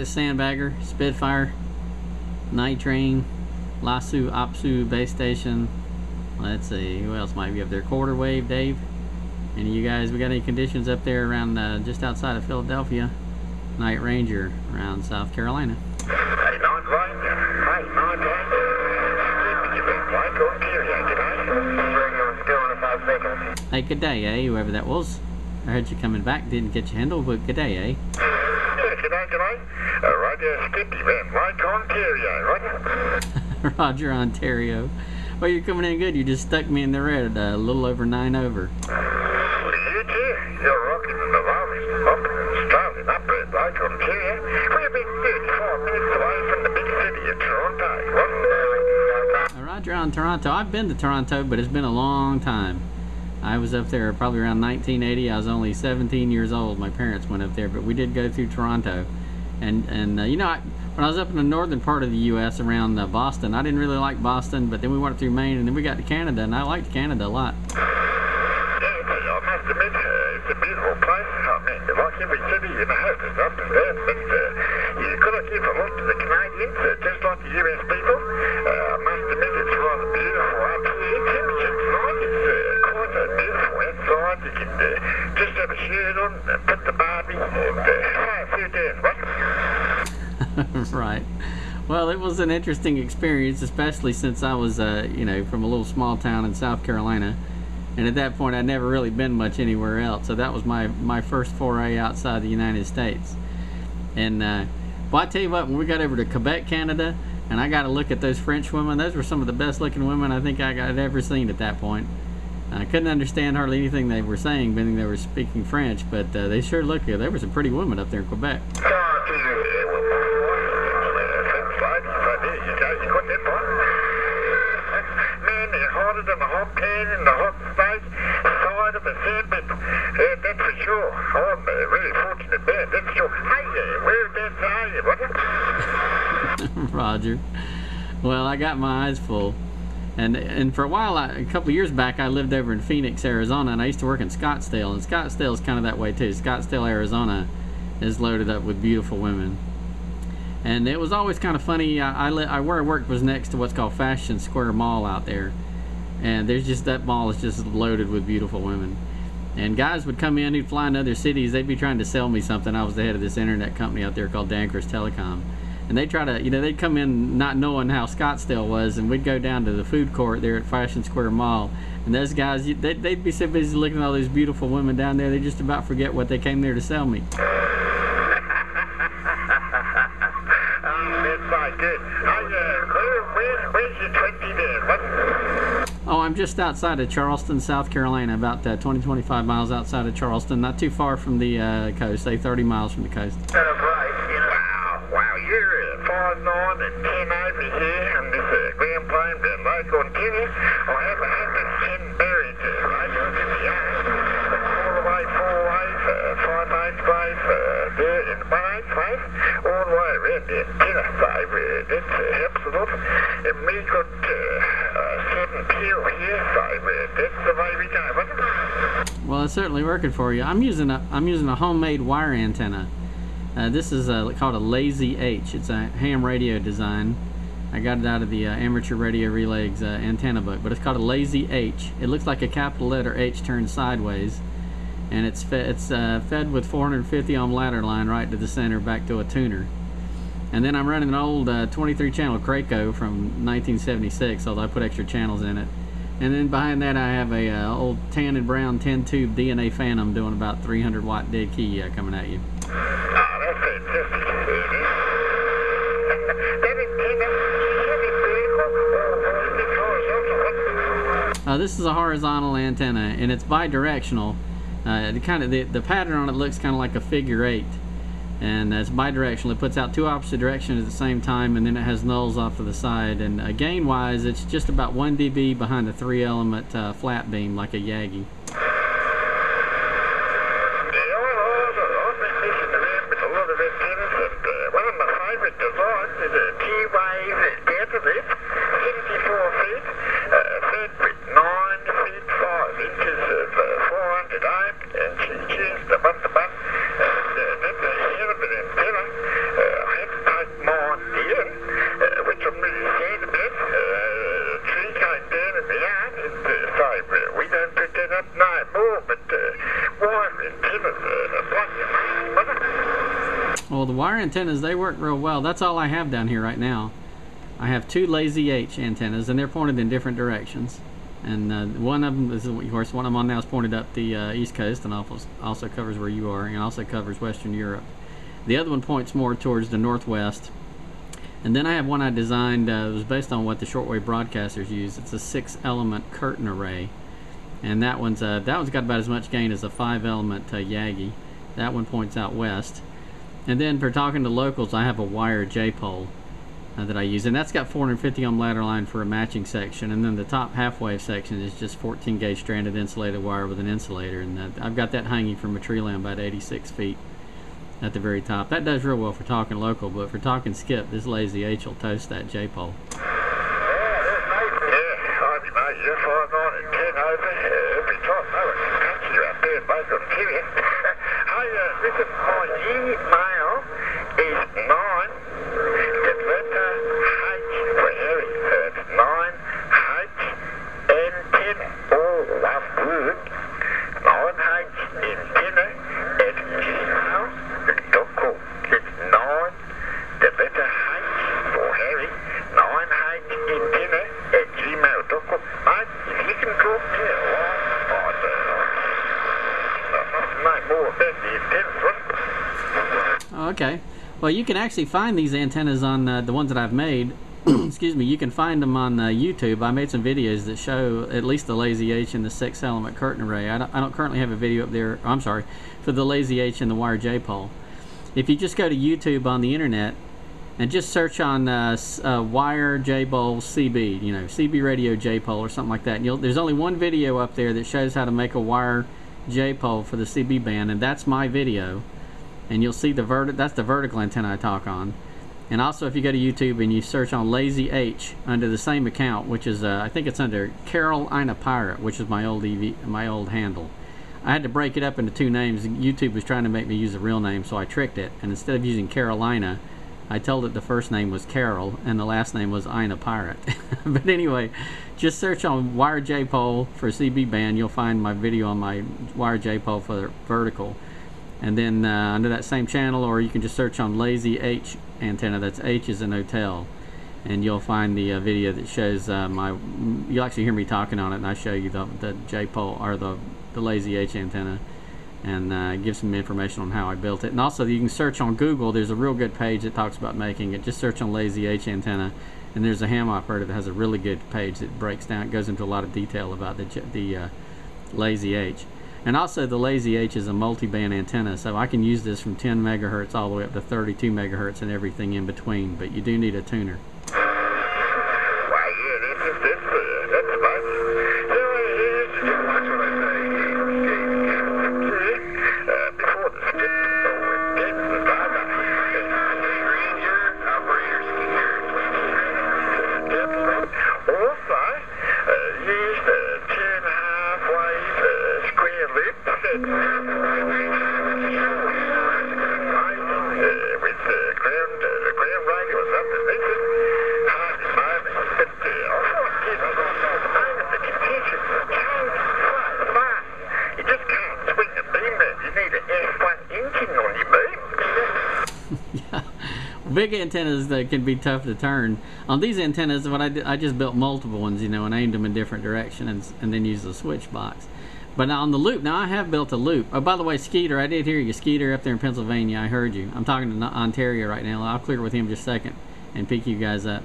is Sandbagger, Spitfire, Night Train, Lasu, Apsu, Base Station. Let's see, who else might be up there? Quarter Wave, Dave. Any of you guys, we got any conditions up there around just outside of Philadelphia? Night Ranger around South Carolina. Hey, Night Ranger. Hey, Night Ranger. Hey, good day, eh? Whoever that was. I heard you coming back, didn't get your handle, but good day, eh? Yeah, g'day. Right there, Skippy, man. Like Ontario, right? Roger, Ontario. Well, you're coming in good. You just stuck me in the red, a little over 9 over. You too. You're rocking in the lowest, bumping and strolling up at Lake Ontario. We're about 35 minutes away from the big city of Toronto, right? Roger, on Toronto. I've been to Toronto, but it's been a long time. I was up there probably around 1980. I was only 17 years old. My parents went up there, but we did go through Toronto. And you know, when I was up in the northern part of the U.S. around Boston, I didn't really like Boston, but then we went through Maine, and then we got to Canada, and I liked Canada a lot. Yeah, I must admit, it's a beautiful place. I mean, like every city, you know, there's up and down, but you could have given a lot to the Canadians, just like the U.S. people. I must admit, it's rather beautiful up here. Temperature's nice. It's quite beautiful outside. You can just have a shirt on, put the Barbie, and have a few days, right? Right. Well, it was an interesting experience, especially since I was, you know, from a little small town in South Carolina. And at that point, I'd never really been much anywhere else. So that was my first foray outside the United States. And, well, I tell you what, when we got over to Quebec, Canada, and I got to look at those French women, those were some of the best looking women I think I'd ever seen at that point. I couldn't understand hardly anything they were saying, being they were speaking French, but they sure looked good. There were some pretty women up there in Quebec. Hotter than a hot pan in the hot state side of a sandpit. That's for sure. I'm a really fortunate man, that's for sure. Hey, whereabouts are you, buddy? Roger. Well, I got my eyes full. And for a while, a couple of years back, I lived over in Phoenix, Arizona, and I used to work in Scottsdale. And Scottsdale is kind of that way, too. Scottsdale, Arizona is loaded up with beautiful women. And it was always kind of funny. Where I worked was next to what's called Fashion Square Mall out there. And there's just, that mall is just loaded with beautiful women. And guys would come in, who'd fly in other cities, they'd be trying to sell me something. I was the head of this internet company out there called Dankers Telecom. And they'd try to, you know, they'd come in not knowing how Scottsdale was, and we'd go down to the food court there at Fashion Square Mall. And those guys, they'd be so busy looking at all these beautiful women down there, they'd just about forget what they came there to sell me. That's so good. Where's your 20 there? What? Oh, I'm just outside of Charleston, South Carolina, about 20-25 miles outside of Charleston, not too far from the coast, say 30 miles from the coast. Wow, you're 5'9" and 10 over here on this ground plane down Lake Ontario. I have 110 buried right on in the yard. All the way 4 ways, 5/8 ways, there in 1/8 ways, all the way around the antenna. So that helps a lot. And we got 7 peel here, so that's the way we go, wasn't it? Well, it's certainly working for you. I'm using a homemade wire antenna. This is called a Lazy H. It's a ham radio design. I got it out of the Amateur Radio Relays antenna book, but it's called a Lazy H. It looks like a capital letter H turned sideways, and it's fed with 450 ohm ladder line right to the center back to a tuner. And then I'm running an old 23 channel Kraco from 1976, although I put extra channels in it. And then behind that I have a old tan and brown 10 tube DNA Phantom doing about 300 watt dead key coming at you. This is a horizontal antenna, and it's bidirectional. The pattern on it looks kind of like a figure 8, and it's bidirectional. It puts out 2 opposite directions at the same time, and then it has nulls off to the side. And gain-wise, it's just about 1 dB behind a 3-element flat beam, like a Yagi. wire antennas, they work real well. That's all I have down here right now. I have 2 Lazy H antennas, and they're pointed in different directions. And one of them is, of course, one I'm on now is pointed up the East Coast, and also covers where you are, and also covers Western Europe. The other one points more towards the Northwest. And then I have one I designed, it was based on what the shortwave broadcasters use. It's a 6-element curtain array. And that one's got about as much gain as a 5-element Yagi. That one points out west. And then for talking to locals, I have a wire J-pole that I use. And that's got 450 ohm ladder line for a matching section. And then the top half-wave section is just 14 gauge stranded insulated wire with an insulator. And I've got that hanging from a tree limb about 86 feet. At the very top. That does real well for talking local, but for talking skip, this Lazy H will toast that J-pole. Yeah, Harvey, mate, you're 5, 9 and 10 over. Every time I was catching you out there, both on TV. Hey, listen, my email is 9, the letter H for Harry. It's 9H antenna. Oh, that's good. 9H antenna at Gmail. It's 9, the letter H for Harry, 9H antenna at gmail.com. Mate, if you can drop me a line, I'd make more about the antennas. Okay. Well, you can actually find these antennas on the ones that I've made. Excuse me. You can find them on YouTube. I made some videos that show at least the Lazy H and the 6-element curtain array. I don't currently have a video up there. I'm sorry, for the Lazy H and the wire J-pole. If you just go to YouTube on the internet and just search on wire J-pole CB, you know, CB radio J-pole or something like that, and there's only one video up there that shows how to make a wire J-pole for the CB band, and that's my video. And you'll see that's the vertical antenna I talk on. And also, if you go to YouTube and you search on Lazy H under the same account, which is I think it's under Carolina Pirate, which is my old handle. I had to break it up into 2 names. YouTube was trying to make me use a real name, so I tricked it. And instead of using Carolina, I told it the first name was Carol and the last name was Ina Pirate. But anyway, just search on wire J-pole for CB band. You'll find my video on my wire J-pole for vertical. And then under that same channel, or you can just search on Lazy H antenna. That's H is in hotel. And you'll find the video that shows you'll actually hear me talking on it, and I show you the J-pole, or the Lazy H antenna, and give some information on how I built it. And also, you can search on Google. There's a real good page that talks about making it. Just search on Lazy H antenna, and there's a ham operator that has a really good page that breaks down, goes into a lot of detail about the Lazy H. And also, the Lazy H is a multi-band antenna, so I can use this from 10 megahertz all the way up to 32 megahertz and everything in between, but you do need a tuner. Why, yeah, that's amazing. Here's just watch what I say. Before the skip, get the data. Ranger, operator, also, use the 10 half-wave square loop. With the ground radio was underneath it. Hard at the moment, but the contention changed quite fast. You just can't swing a beam out. You need an F1 engine on your beam. Yeah. Big antennas that can be tough to turn. On these antennas, what I did, I just built multiple ones, you know, and aimed them in different directions, and then used the switch box. But now on the loop, now I have built a loop. Oh, by the way, Skeeter, I did hear you. Skeeter up there in Pennsylvania, I heard you. I'm talking to Ontario right now. I'll clear with him just a second and pick you guys up.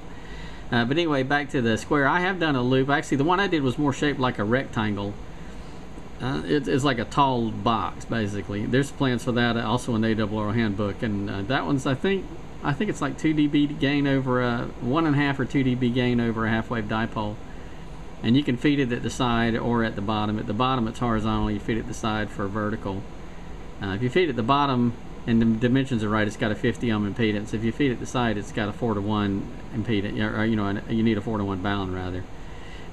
But anyway, back to the square. I have done a loop. Actually, the one I did was more shaped like a rectangle. It's like a tall box, basically. There's plans for that also in the ARRL handbook. And that one's, I think it's like 2 dB gain over a 1.5 or 2 dB gain over a half-wave dipole. And you can feed it at the side or at the bottom. At the bottom, it's horizontal. You feed it at the side for vertical. If you feed at the bottom and the dimensions are right, it's got a 50 ohm impedance. If you feed at the side, it's got a 4-to-1 impedance. Or, you know, you need a 4-to-1 balun rather.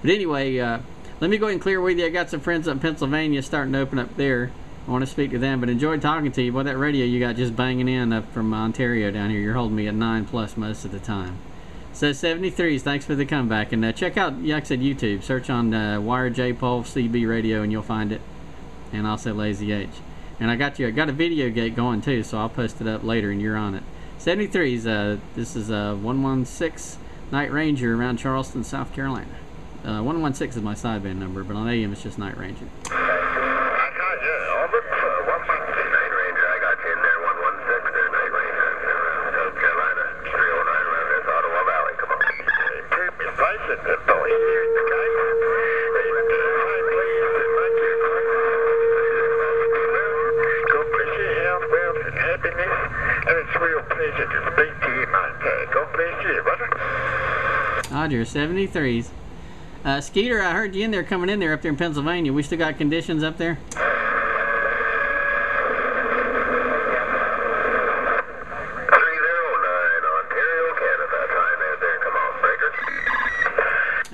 But anyway, let me go ahead and clear with you. I got some friends up in Pennsylvania starting to open up there. I want to speak to them, but enjoyed talking to you. Boy, that radio you got just banging in up from Ontario down here. You're holding me at 9+ most of the time. Says 73s, thanks for the comeback. And check out, like I said, YouTube. Search on Wire J-pole CB radio and you'll find it. And also Lazy H. And I got a video gate going too, so I'll post it up later and you're on it. 73's, this is 116 Night Ranger around Charleston, South Carolina. 116 is my sideband number, but on AM it's just Night Ranger. I got you, Albert. 116 Night Ranger. I got you in there. 116 there, Night Ranger. Around South Carolina. 309 around this Ottawa Valley. Come on. Keep me facing the boy here, the guy. God bless your health, wealth, and happiness. And it's a real pleasure to speak to you, my dad. God bless you, brother. Roger, 73's. Skeeter, I heard you in there coming in there up there in Pennsylvania. We still got conditions up there? 309, Ontario, Canada. Time out there. Come on, breaker.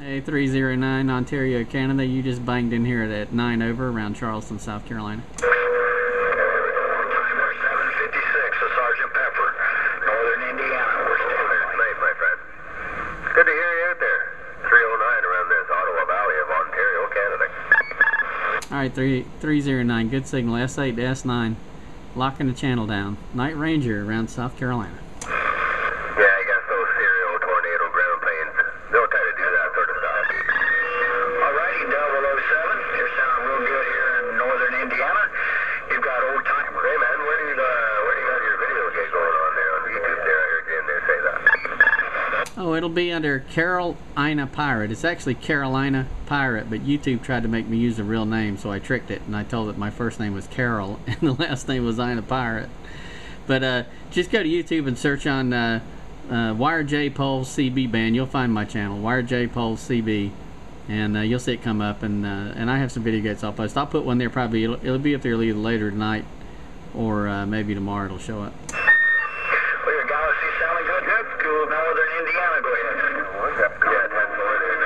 Hey, 309 Ontario, Canada. You just banged in here at 9 over around Charleston, South Carolina. Timer 756, a Sergeant Pepper, Northern Indiana. We're still there tonight, my friend. Good to hear you out there. 309 around this Ottawa Valley of Ontario, Canada. Alright, 309. Good signal. S8 to S9. Locking the channel down. Night Ranger around South Carolina. Yeah, I guess those serial tornado ground planes, they'll try to do that sort of stuff. Alrighty, 007, you're sounding real good here in Northern Indiana. You've got old timer. Hey man, where do you got your video gig going on there on YouTube there? I heard you in there say that. Oh, it'll be under Carolina Pirate. It's actually Carolina Pirate, but YouTube tried to make me use a real name, so I tricked it, and I told it my first name was Carol, and the last name was Ina Pirate. But just go to YouTube and search on Wire J Poles CB band. You'll find my channel, Wire J Poles CB, and you'll see it come up. And I have some video gates I'll post. I'll put one there probably. It'll be up there either later tonight or maybe tomorrow. It'll show up. Well, your galaxy sounding good. That's cool. Northern Indiana, go ahead. Yeah, 10-4 there.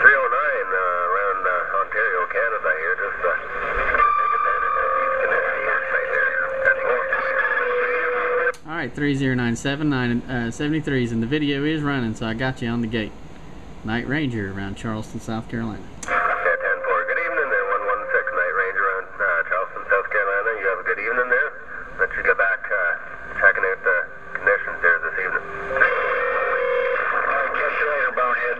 309 around Ontario, Canada here. Just Alright, 30979 73's, and the video is running, so I got you on the gate. Night Ranger around Charleston, South Carolina. Yeah, 10-4. Good evening there, 116 Night Ranger around Charleston, South Carolina. You have a good evening there. Let you get back checking out the conditions there this evening. Alright, catch you later, bonehead.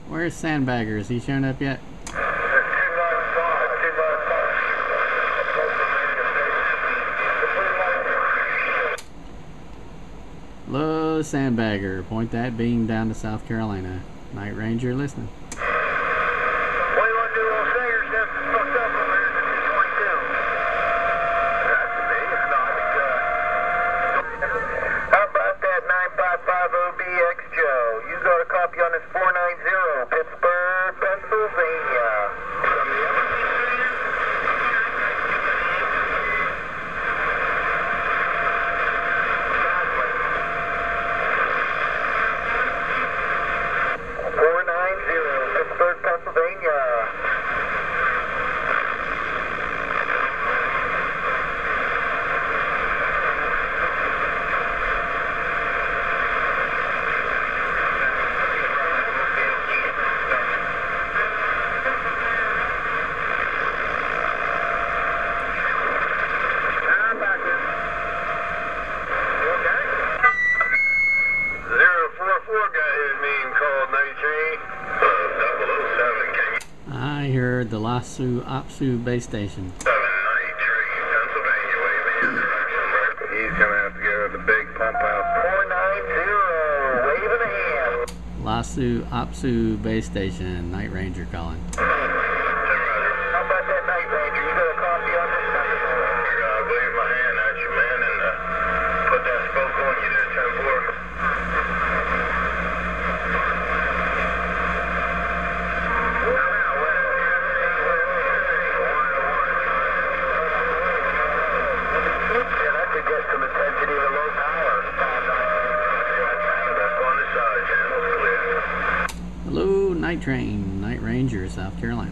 Where's Sandbagger? Is he showing up yet? Hello, Sandbagger. Point that beam down to South Carolina. Night Ranger listening. What do you want to do, little singers? That's fucked up over here in the 222. That's me. It's not. How about that 955OBX Joe? You got a copy on this 490, Pittsburgh, Pennsylvania. Pittsburgh, Pennsylvania. I heard the Lasu Apsu base station. 793, Pennsylvania, waving your direction. He's going to have to go to the big pump out. Lasu Apsu Base Station, Night Ranger calling. How about that Night Ranger? You got a copy on this? I'll wave my hand at you, man, and put that spoke on you there, 10-4. Yeah, that could get some intensity to low power. That's on the side, channel's clear. Hello, Night Train, Night Ranger, South Carolina.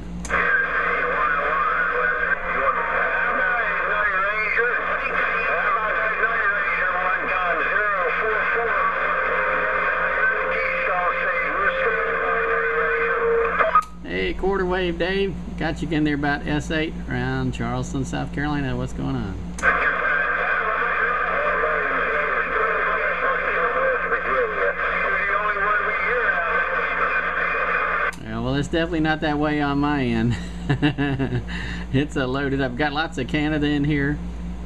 Hey, quarter wave Dave, got you in there about S8 around Charleston, South Carolina. What's going on? Yeah, well, it's definitely not that way on my end. It's loaded up. Got lots of Canada in here,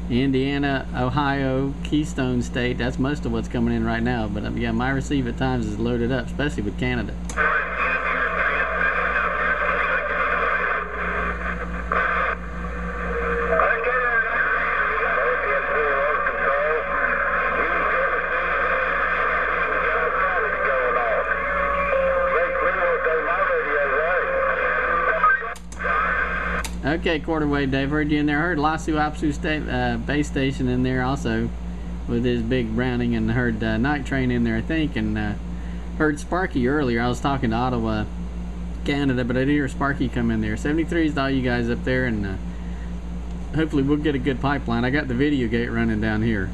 Indiana, Ohio, Keystone State. That's most of what's coming in right now. But yeah, my receive at times is loaded up, especially with Canada. Okay, quarter wave Dave, heard you in there. Heard Lasu Apsu Base Station in there also with his big browning, and heard Night Train in there, I think, and heard Sparky earlier. I was talking to Ottawa, Canada, but I did hear Sparky come in there. 73's to all you guys up there, and hopefully we'll get a good pipeline. I got the video gate running down here.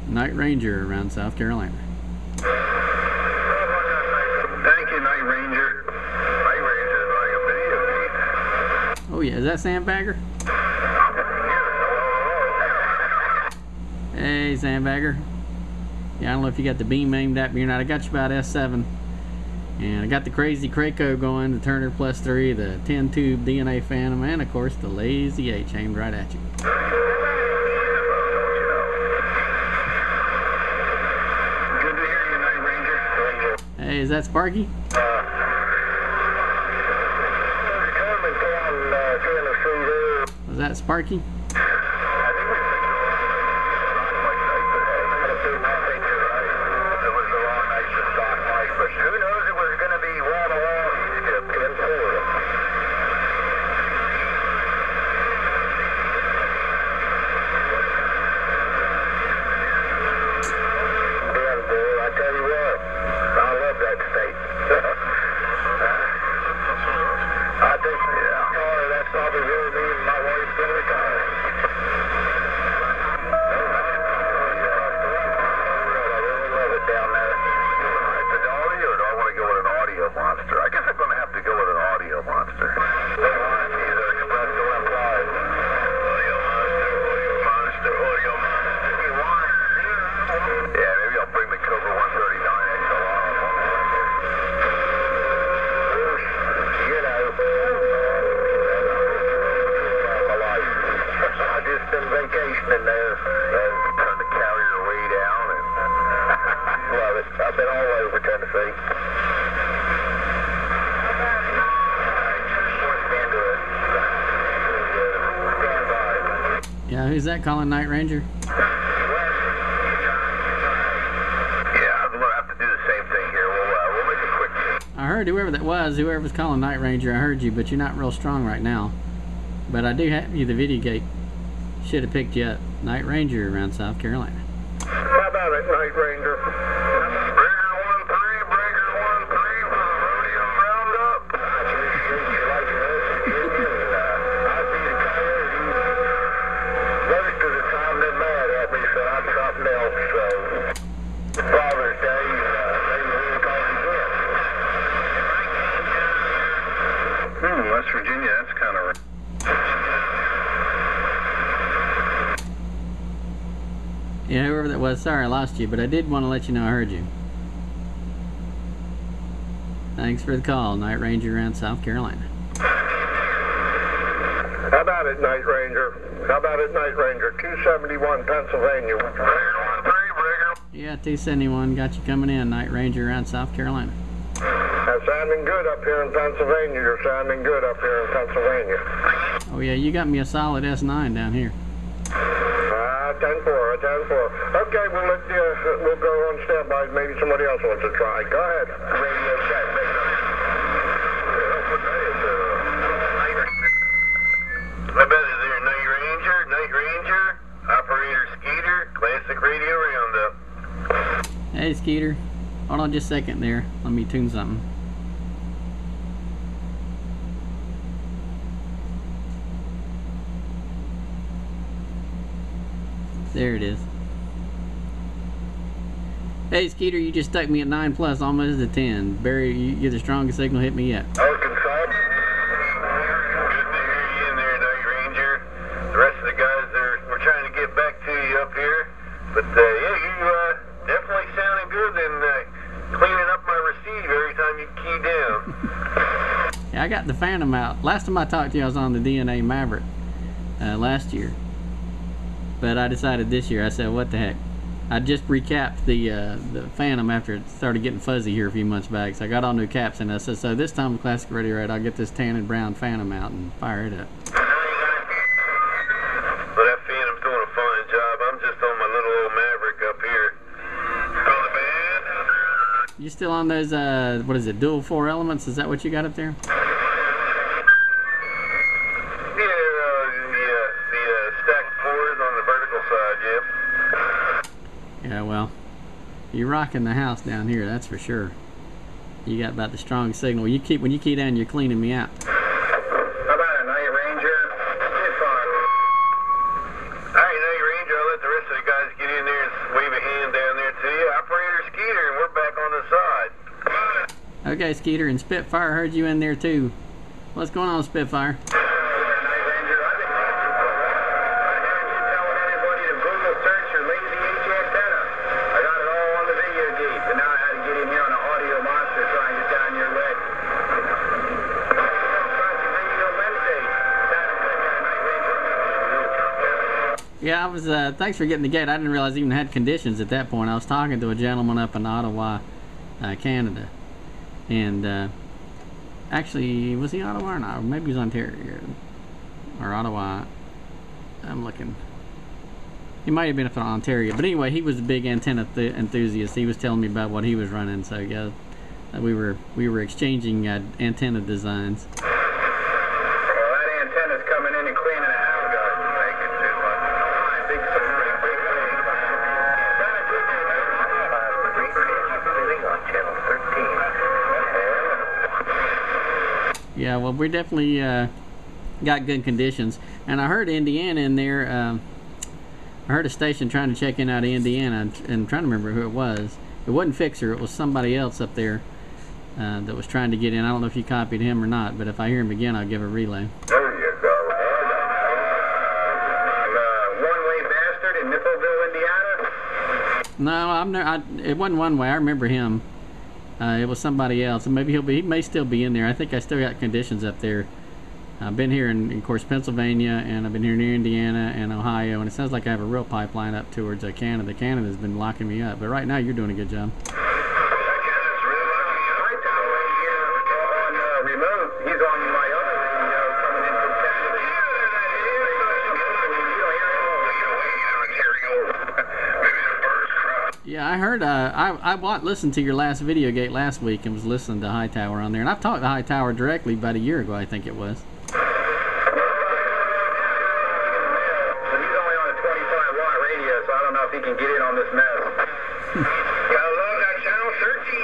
Night Ranger around South Carolina. Thank you, Night Ranger. Night Ranger is like a video gate. Oh yeah, is that Sandbagger? Hey Sandbagger. Yeah, I don't know if you got the beam aimed at me or not. I got you about S7. And I got the crazy Kraco going, the Turner Plus 3, the 10-tube DNA Phantom, and of course the Lazy H aimed right at you. Good to hear you, Night Ranger. Hey, is that Sparky? Was that Sparky? Monster. I guess I'm going to have to go with an audio monster. Yeah, maybe I'll bring the Cobra 139 XLR. You know, I just been vacationing there. Turn the carrier way down and love it. I've been all over Tennessee. Yeah, who's that calling Night Ranger? Yeah, I'm going to have to do the same thing here. We'll make it quick. I heard whoever's calling Night Ranger, I heard you, but you're not real strong right now. But I do have you the video gate. Should have picked you up. Night Ranger around South Carolina. How about it, Night Ranger? Breaker 1-3, Breaker 1-3 for the Rodeo Roundup. I appreciate you liking this, Virginia, and I'll be the coyote. Most of the time they're mad at me, so I'm something else, so Father's Day, maybe we'll talk again. West Virginia, that's kind of... Yeah, whoever that was, sorry I lost you, but I did want to let you know I heard you. Thanks for the call, Night Ranger around South Carolina. How about it, Night Ranger? How about it, Night Ranger? 271 Pennsylvania. Breaker 1-3, Breaker. Yeah, 271, got you coming in, Night Ranger around South Carolina. I'm sounding good up here in Pennsylvania. You're sounding good up here in Pennsylvania. Oh yeah, you got me a solid S9 down here. 10-4, 10-4. Okay, we'll go on standby. Maybe somebody else wants to try. Go ahead. Radio check. I bet is there Night Ranger, Operator Skeeter, Classic Radio Roundup. Hey Skeeter, hold on just a second there. Let me tune something. There it is. Hey Skeeter, you just stuck me at 9 plus, almost a 10. Barry, you're the strongest signal hit me yet. Arkansas. Good to hear you in there, Night Ranger. The rest of the guys we're trying to get back to you up here. But yeah, you definitely sounding good and cleaning up my receive every time you key down. Yeah, I got the Phantom out. Last time I talked to you, I was on the DNA Maverick last year. But I decided this year, I said, what the heck. I just recapped the Phantom after it started getting fuzzy here a few months back. So I got all new caps, and I said, so this time with Classic Radio Roundup, I'll get this tan and brown Phantom out and fire it up. But that Phantom's doing a fine job. I'm just on my little old Maverick up here. Still the band? You still on those, what is it, dual 4 elements? Is that what you got up there? Yeah, well, you're rocking the house down here, that's for sure. You got about the strongest signal. When you key down, you're cleaning me out. How about a Night Ranger? Alright, Night Ranger, I'll let the rest of the guys get in there and wave a hand down there to you. Operator Skeeter, and we're back on the side. Okay, Skeeter, and Spitfire heard you in there too. What's going on, Spitfire? Yeah, I was, thanks for getting the gate. I didn't realize it even had conditions at that point. I was talking to a gentleman up in Ottawa, Canada. And, actually, was he Ottawa or not? Maybe he was Ontario. Or Ottawa. I'm looking. He might have been up in Ontario. But anyway, he was a big antenna enthusiast. He was telling me about what he was running. So, yeah, we were exchanging antenna designs. Yeah, well, we definitely got good conditions. And I heard Indiana in there. I heard a station trying to check in out of Indiana, and I'm trying to remember who it was. It wasn't Fixer. It was somebody else up there that was trying to get in. I don't know if you copied him or not, but if I hear him again, I'll give a relay. There you go. One-way bastard in Nippelville, Indiana? No, it wasn't one way. I remember him. It was somebody else, and maybe he may still be in there. I think I still got conditions up there. I've been here in, of course, Pennsylvania, and I've been here near Indiana and Ohio, and it sounds like I have a real pipeline up towards Canada. Canada's been locking me up, but right now you're doing a good job. Yeah, I heard, I listened to your last videogate last week and was listening to Hightower on there. And I've talked to Hightower directly about a year ago, I think it was. But he's only on a 25-watt radio, so I don't know if he can get in on this mess. Hello, that channel 13.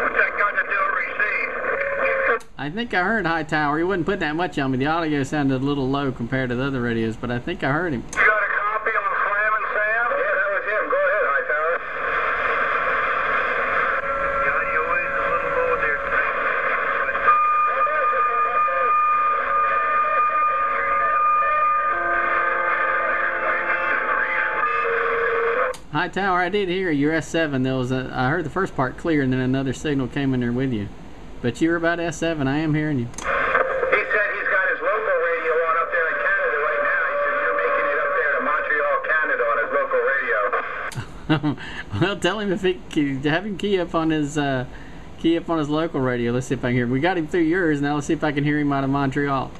What's that got to do with receive? I think I heard Hightower. He wouldn't put that much on me. The audio sounded a little low compared to the other radios, but I think I heard him. You got a copy on Slam and Sam? Yeah, that was him. Go ahead, Hightower. The audio is a little low there. Hightower, I did hear your S7. There was I heard the first part clear, and then another signal came in there with you. But you were about S7. I am hearing you. He said he's got his local radio on up there in Canada right now. He said you're making it up there to Montreal, Canada on his local radio. Well, tell him if he have him key up on his local radio. Let's see if I can hear him. We got him through yours. Now let's see if I can hear him out of Montreal.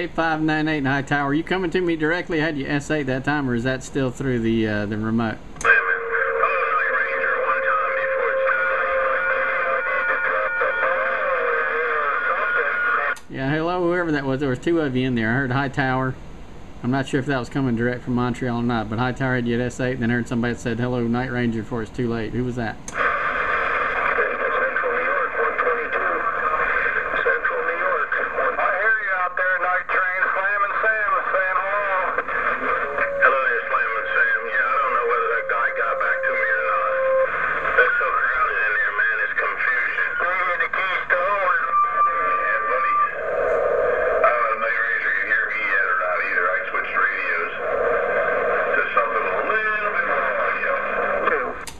Hey, 598 in High Tower. Are you coming to me directly? I had you S8 that time, or is that still through the remote? Yeah, hello, whoever that was. There was two of you in there. I heard High Tower. I'm not sure if that was coming direct from Montreal or not, but High Tower had you at S8, and then I heard somebody that said, hello, Night Ranger, before it's too late. Who was that?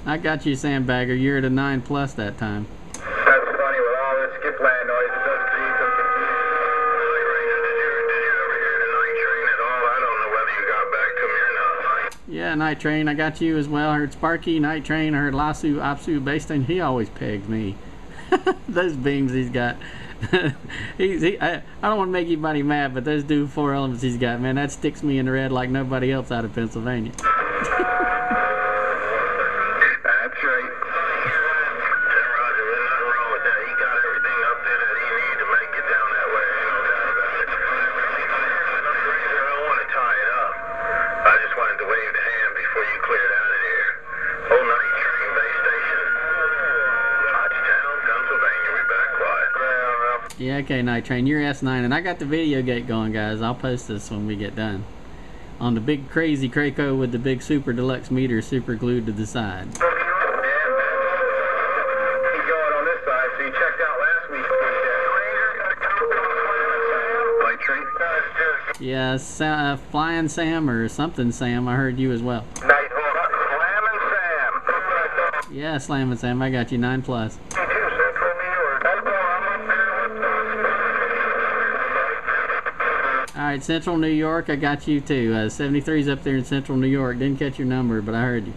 I got you, Sandbagger. You're at a 9+ that time. That's funny with all this skip land noise. It does create some confusion. Did you ever hear the night train at all? I don't know whether you got back to me or not. Yeah, Night Train. I got you as well. I heard Sparky, Night Train. I heard Lasu, Apsu, Bastin. He always pegs me. Those beams he's got. I don't want to make anybody mad, but those 4 elements he's got, man, that sticks me in the red like nobody else out of Pennsylvania. Yeah, okay, Night Train, you're S9, and I got the video gate going, guys. I'll post this when we get done. On the big crazy Kraco with the big Super Deluxe meter super glued to the side. He's going on this side, so you checked out last week's Night Train? Yeah, Flying Sam or something Sam, I heard you as well. Slammin' Sam. Yeah, Slammin' Sam, I got you, 9+. Alright, Central New York, I got you too. 73's up there in Central New York. Didn't catch your number, but I heard you.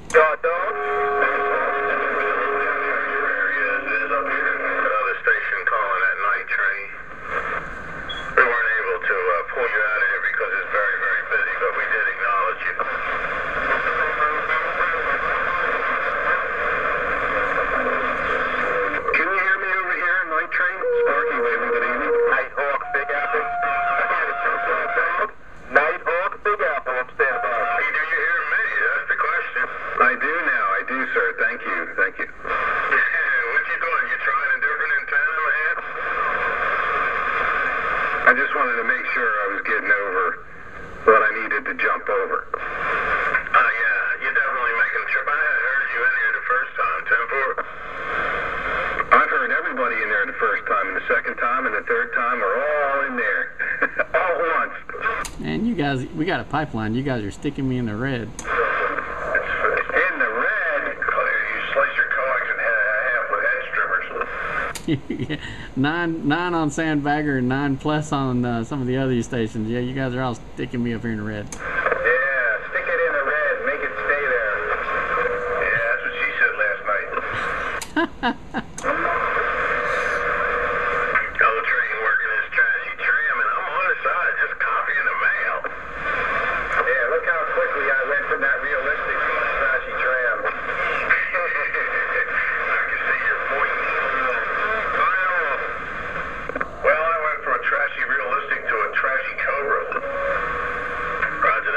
I just wanted to make sure I was getting over what I needed to jump over. Yeah, you're definitely making the trip. I had heard you in here the first time, 10-4. I've heard everybody in there the first time, and the second time, and the third time are all in there. All at once. Man, you guys, we got a pipeline. You guys are sticking me in the red. In the red? You slice your cogs in half with head strippers. 9 on Sandbagger and 9+ on some of the other stations. Yeah, you guys are all sticking me up here in the red. Yeah, stick it in the red, make it stay there. Yeah, that's what she said last night. Old train working his trashy tram, and I'm on the side just copying the mail. Yeah, look how quickly I went from that realistic to the trashy tram. I can see your point. Well, I went from a trashy realistic to a trashy Cobra. Roger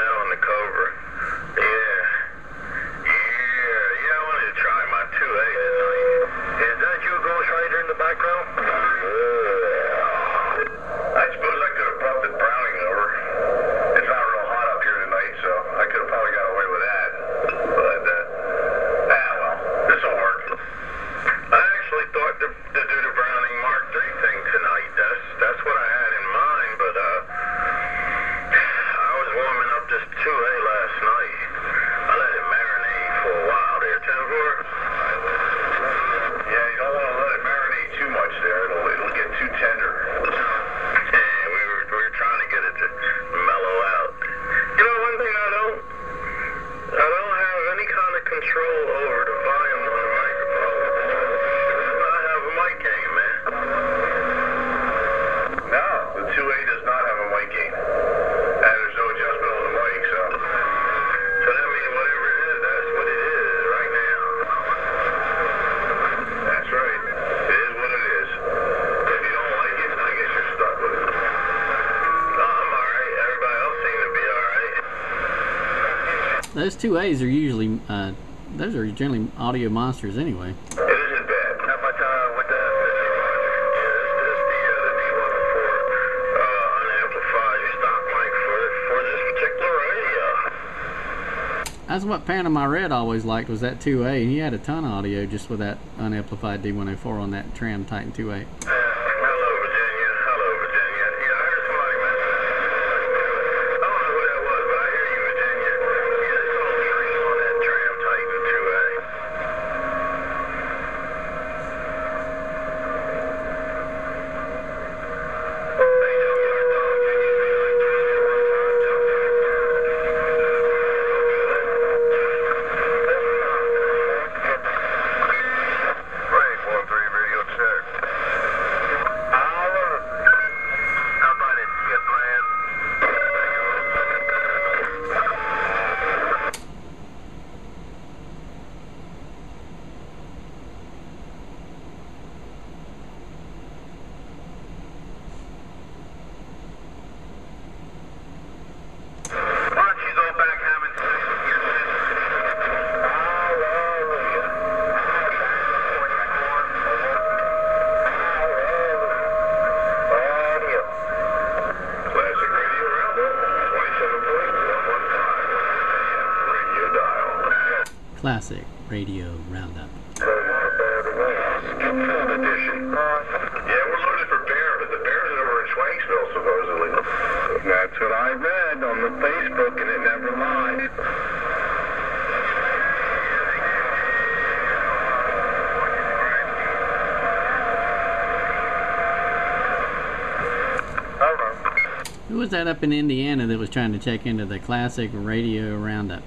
Those 2As are usually, those are generally audio monsters anyway. It isn't bad. How about with the D104 unamplified stock mic for this particular radio? That's what Panama Red always liked, was that 2A. He had a ton of audio just with that unamplified D104 on that Tram Titan 2A. Classic Radio Roundup. Yeah, we're looking for bear, but the bears are over in Swanksville, supposedly. That's what I read on the Facebook, and it never lied. Who was that up in Indiana that was trying to check into the Classic Radio Roundup?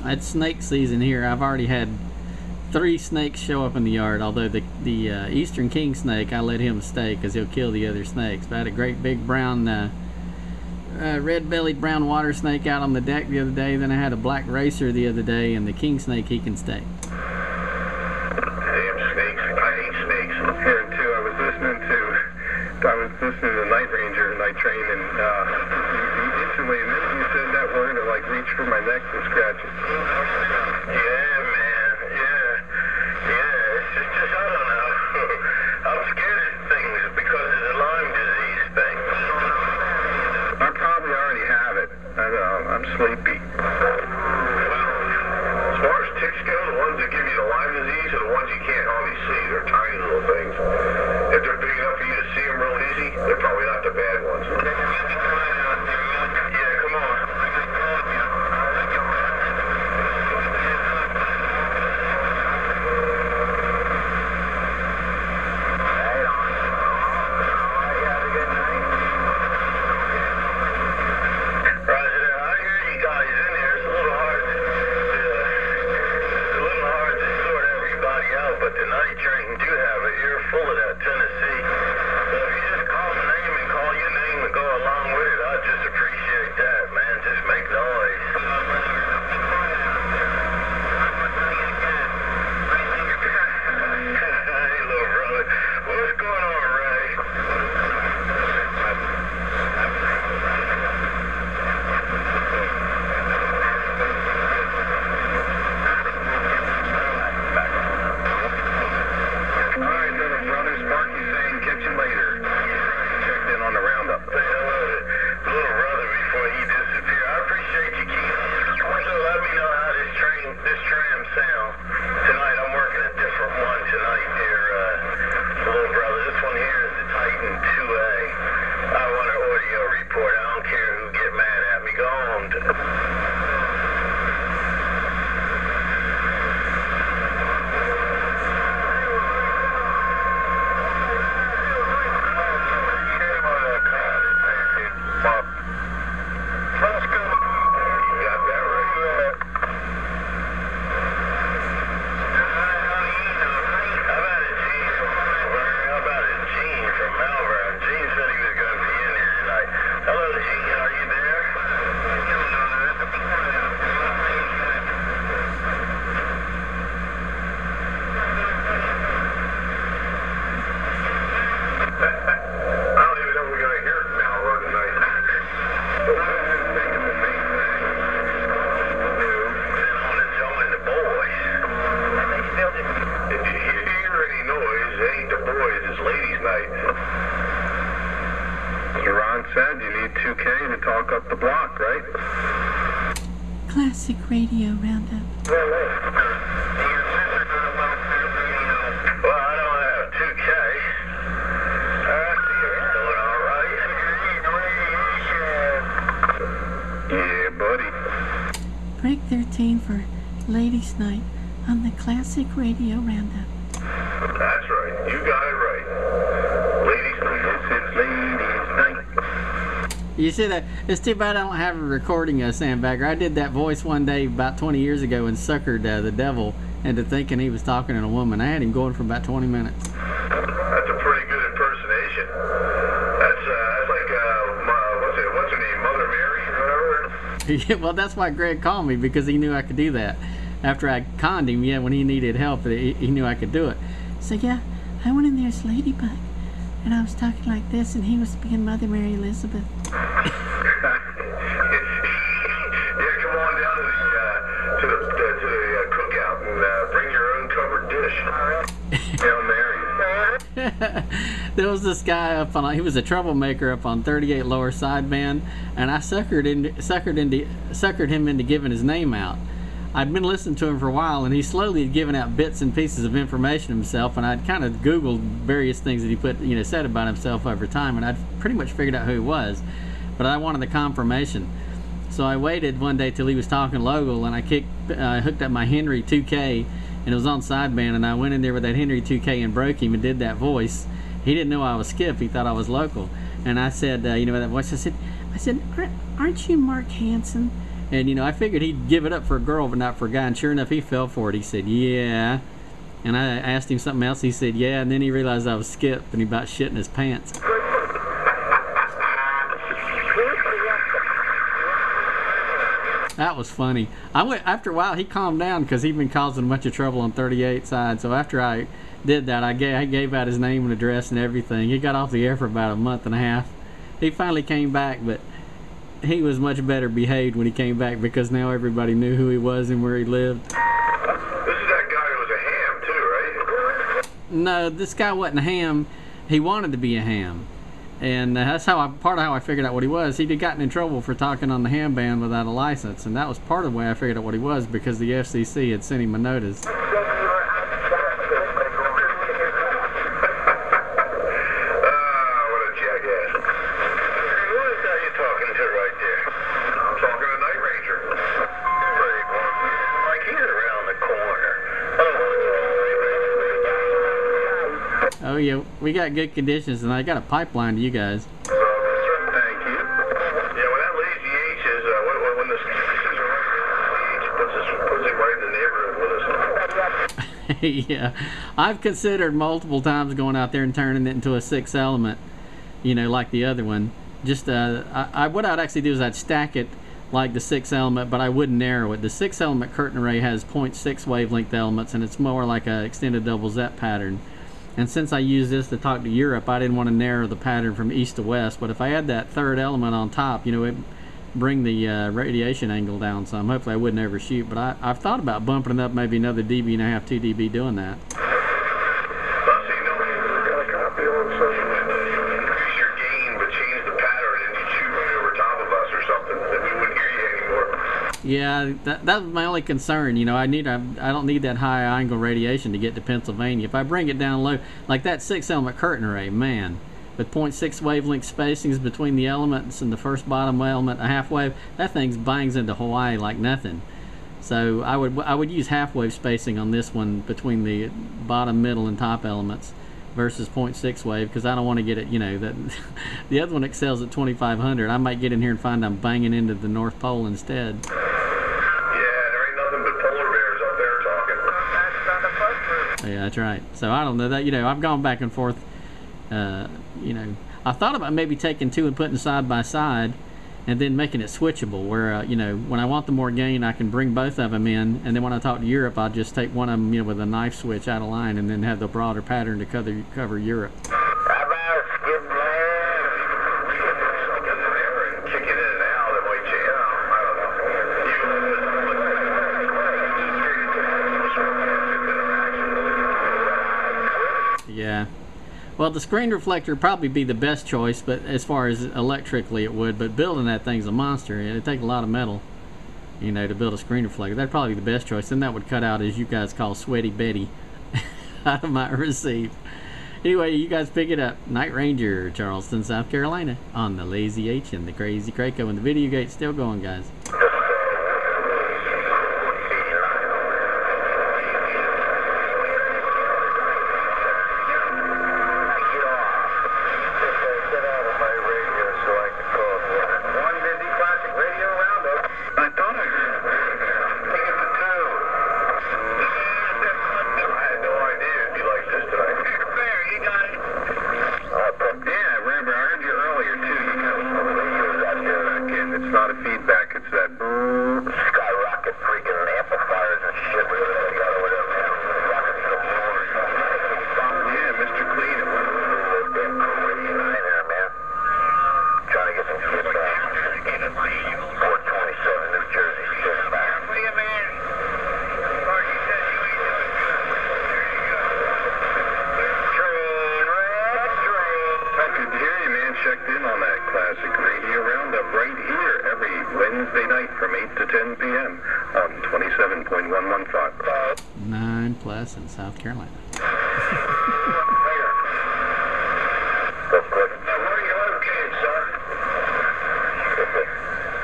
It's snake season here. I've already had 3 snakes show up in the yard, although the eastern king snake, I let him stay because he'll kill the other snakes. But I had a great big brown, red-bellied brown water snake out on the deck the other day. Then I had a black racer the other day, and the king snake, he can stay. Damn snakes. I hate snakes. Here too, I was listening to Night Ranger, Night Train, and instantly, the minute you said that word, it like reached for my neck and scratched it. Yeah, man. Yeah. It's just I don't know. I'm scared of things because of the Lyme disease thing. I probably already have it. I know. I'm sleepy. As far as ticks go, the ones that give you the Lyme disease are the ones you can't hardly see. They're tiny little things. If they're big enough for you to see them real easy, they're probably not the bad ones. Yeah, come on. But the night train do have an ear full of that Tennessee. So if you just call the name and call your name and go Classic Radio Roundup. Well, I don't have 2K. Doing all right. Yeah, buddy. Break 13 for Ladies' Night on the Classic Radio Roundup. That's right. You got it right. Ladies' night. This is ladies' night. You see that? It's too bad I don't have a recording of Sandbagger. I did that voice one day about 20 years ago and suckered the devil into thinking he was talking to a woman. I had him going for about 20 minutes. That's a pretty good impersonation. That's like, what's her name? Mother Mary or whatever? Well, that's why Greg called me, because he knew I could do that. After I conned him, when he needed help, he knew I could do it. So yeah, I went in there as Ladybug, and I was talking like this, and he was being Mother Mary Elizabeth. Yeah, come on down to the cookout and bring your own covered dish. Down there. There was this guy up on, he was a troublemaker up on 38 Lower Sideband, and I suckered him into giving his name out. I'd been listening to him for a while, and he slowly had given out bits and pieces of information himself, and I'd kind of Googled various things that he said about himself over time, and I'd pretty much figured out who he was, but I wanted the confirmation. So I waited one day till he was talking local, and I hooked up my Henry 2K, and it was on sideband, and I went in there with that Henry 2K and broke him and did that voice. He didn't know I was Skip. He thought I was local. And I said, that voice, I said, aren't you Mark Hansen? And, I figured he'd give it up for a girl, but not for a guy. And sure enough, he fell for it. He said, yeah. And I asked him something else. He said, yeah. And then he realized I was Skip, and he about shit in his pants. That was funny. After a while, he calmed down because he'd been causing a bunch of trouble on 38 side. So after I did that, I gave out his name and address and everything. He got off the air for about a month and a half. He finally came back, but he was much better behaved when he came back, because now everybody knew who he was and where he lived. This is that guy who was a ham too, right? No, this guy wasn't a ham. He wanted to be a ham. And that's part of how I figured out what he was. He'd gotten in trouble for talking on the ham band without a license, and that was part of the way I figured out what he was, because the FCC had sent him a notice. What a jackass. Who is that you're talking to right there? I'm talking to Night Ranger. Very good. Like, he's around the corner. Oh yeah, we got good conditions, and I got a pipeline to you guys. Thank you. Yeah, when that lazy H is, when the stations are right, H puts it right in the neighborhood with us. Yeah, I've considered multiple times going out there and turning it into a 6 element, like the other one. Just what I'd actually do is I'd stack it like the 6 element, but I wouldn't narrow it. The 6 element curtain array has 0.6 wavelength elements, and it's more like an extended double ZEP pattern. And since I use this to talk to Europe, I didn't want to narrow the pattern from east to west. But if I had that third element on top, it'd bring the radiation angle down some. Hopefully I wouldn't overshoot. But I've thought about bumping it up maybe another dB and a half, 2 dB doing that. Increase your gain, but change the pattern, and you shoot right over top of us or something, then we wouldn't hear you anymore. Yeah, that was my only concern. I don't need that high angle radiation to get to Pennsylvania. If I bring it down low, like that 6 element curtain array, man, with 0.6 wavelength spacings between the elements and the first bottom element, a half wave, that thing bangs into Hawaii like nothing. So I would use half wave spacing on this one between the bottom, middle, and top elements versus 0.6 wave, because I don't want to get it, that the other one excels at 2500. I might get in here and find I'm banging into the North Pole instead. Yeah, that's right. So I don't know that, I've gone back and forth. I thought about maybe taking two and putting side by side, and then making it switchable, where when I want the more gain, I can bring both of them in, and then when I talk to Europe, I'll just take one of them, with a knife switch out of line, and then have the broader pattern to cover Europe. Yeah. Well, the screen reflector would probably be the best choice, but as far as electrically it would, but building that thing's a monster. It'd take a lot of metal. you know, to build a screen reflector. That'd probably be the best choice. Then that would cut out, as you guys call, Sweaty Betty out of my receive. Anyway, you guys pick it up. Night Ranger, Charleston, South Carolina, on the Lazy H and the Crazy Kraco, and the video gate's still going, guys. Checked in on that Classic Radio Roundup right here every Wednesday night from 8 to 10 p.m. on 27.115. 9 plus in South Carolina. Where are you located, sir?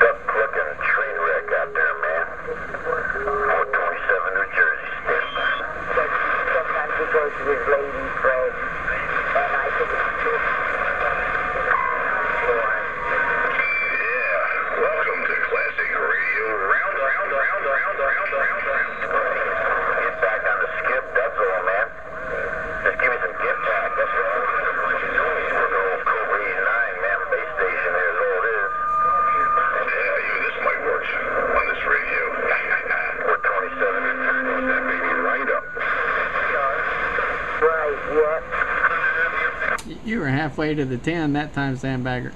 Duck clucking train wreck out there, man. 427 New Jersey State. Sometimes he goes to his lady friend, and I think it's true. Welcome to Classic Radio Roundup. Get back on the skip, that's all, man. Just give me some get back, that's all. We're going Cobra 89, man. Base station there is all it is. Yeah, this might work on this radio. 427 and turn that baby right up. Right, You were halfway to the 10 that time, Sandbagger.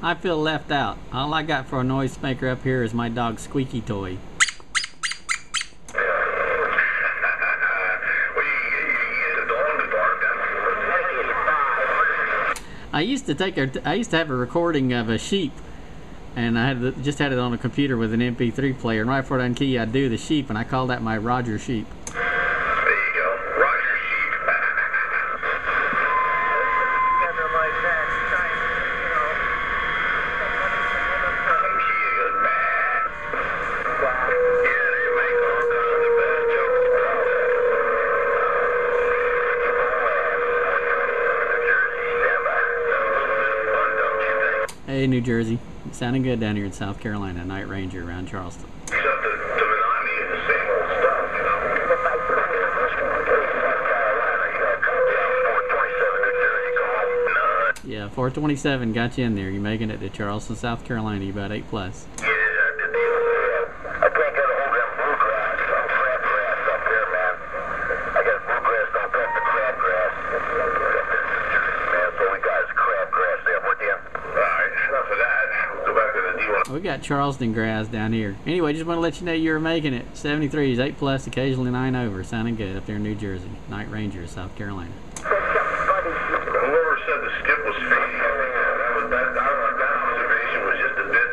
I feel left out. All I got for a noisemaker up here is my dog's squeaky toy. I used to have a recording of a sheep, and I just had it on a computer with an MP3 player, and right before I key, I'd do the sheep, and I called that my Roger sheep. Hey, New Jersey. Sounding good down here in South Carolina. Night Ranger around Charleston. Except the monotony is the same old stuff, you know. Yeah, 427 got you in there. You're making it to Charleston, South Carolina. You about 8 plus. Yeah, I can't get a hold of them bluegrass. Some crabgrass up there, man. I got bluegrass, don't cut the crabgrass. Man, so we got is crabgrass there with you. Alright, enough of that. Go back to the D1. We got Charleston grass down here. Anyway, just want to let you know you were making it. 73s, 8 plus, occasionally 9 over. Sounding good up there in New Jersey. Night Ranger, South Carolina. Whoever said the skip was fading, that observation was just a bit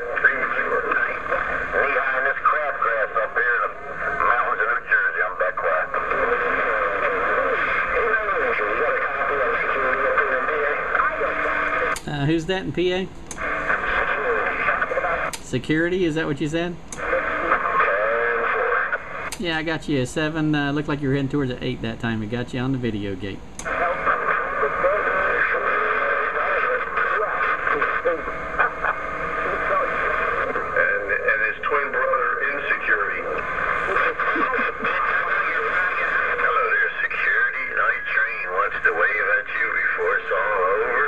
is that in PA? Security, is that what you said? Yeah, I got you a 7. Looked like you were heading towards an 8 that time. I got you on the video gate. And his twin brother in security. Hello there, security. Night train wants to wave at you before it's all over.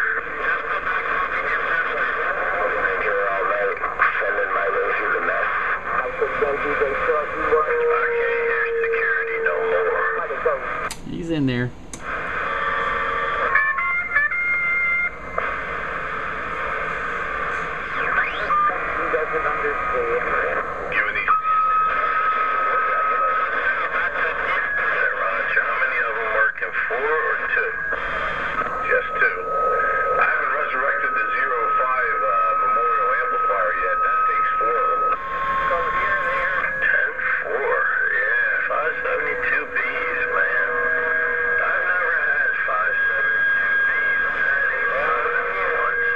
Here all night, sending my way through the mess. I can't hear security no more. He's in there. Giving these. How many of them working? 4 or 2? Just 2. I haven't resurrected the 05 Memorial amplifier yet. That takes 4 of them. 10-4. Yeah, 572Bs, man. I've never had 572Bs. Once,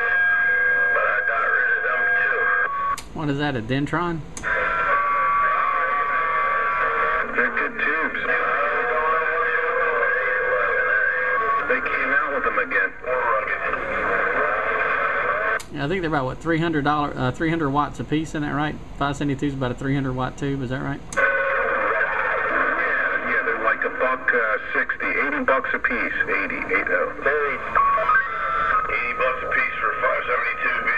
but I got rid of them too. What is that, a Dentron? They're good tubes. They came out with them again. Yeah, I think they're about, what, $300, 300 watts a piece, isn't that right? 572 is about a 300 watt tube, is that right? Yeah, they're like $1.60, $80 a piece, 80, 80. $80 a piece for 572B.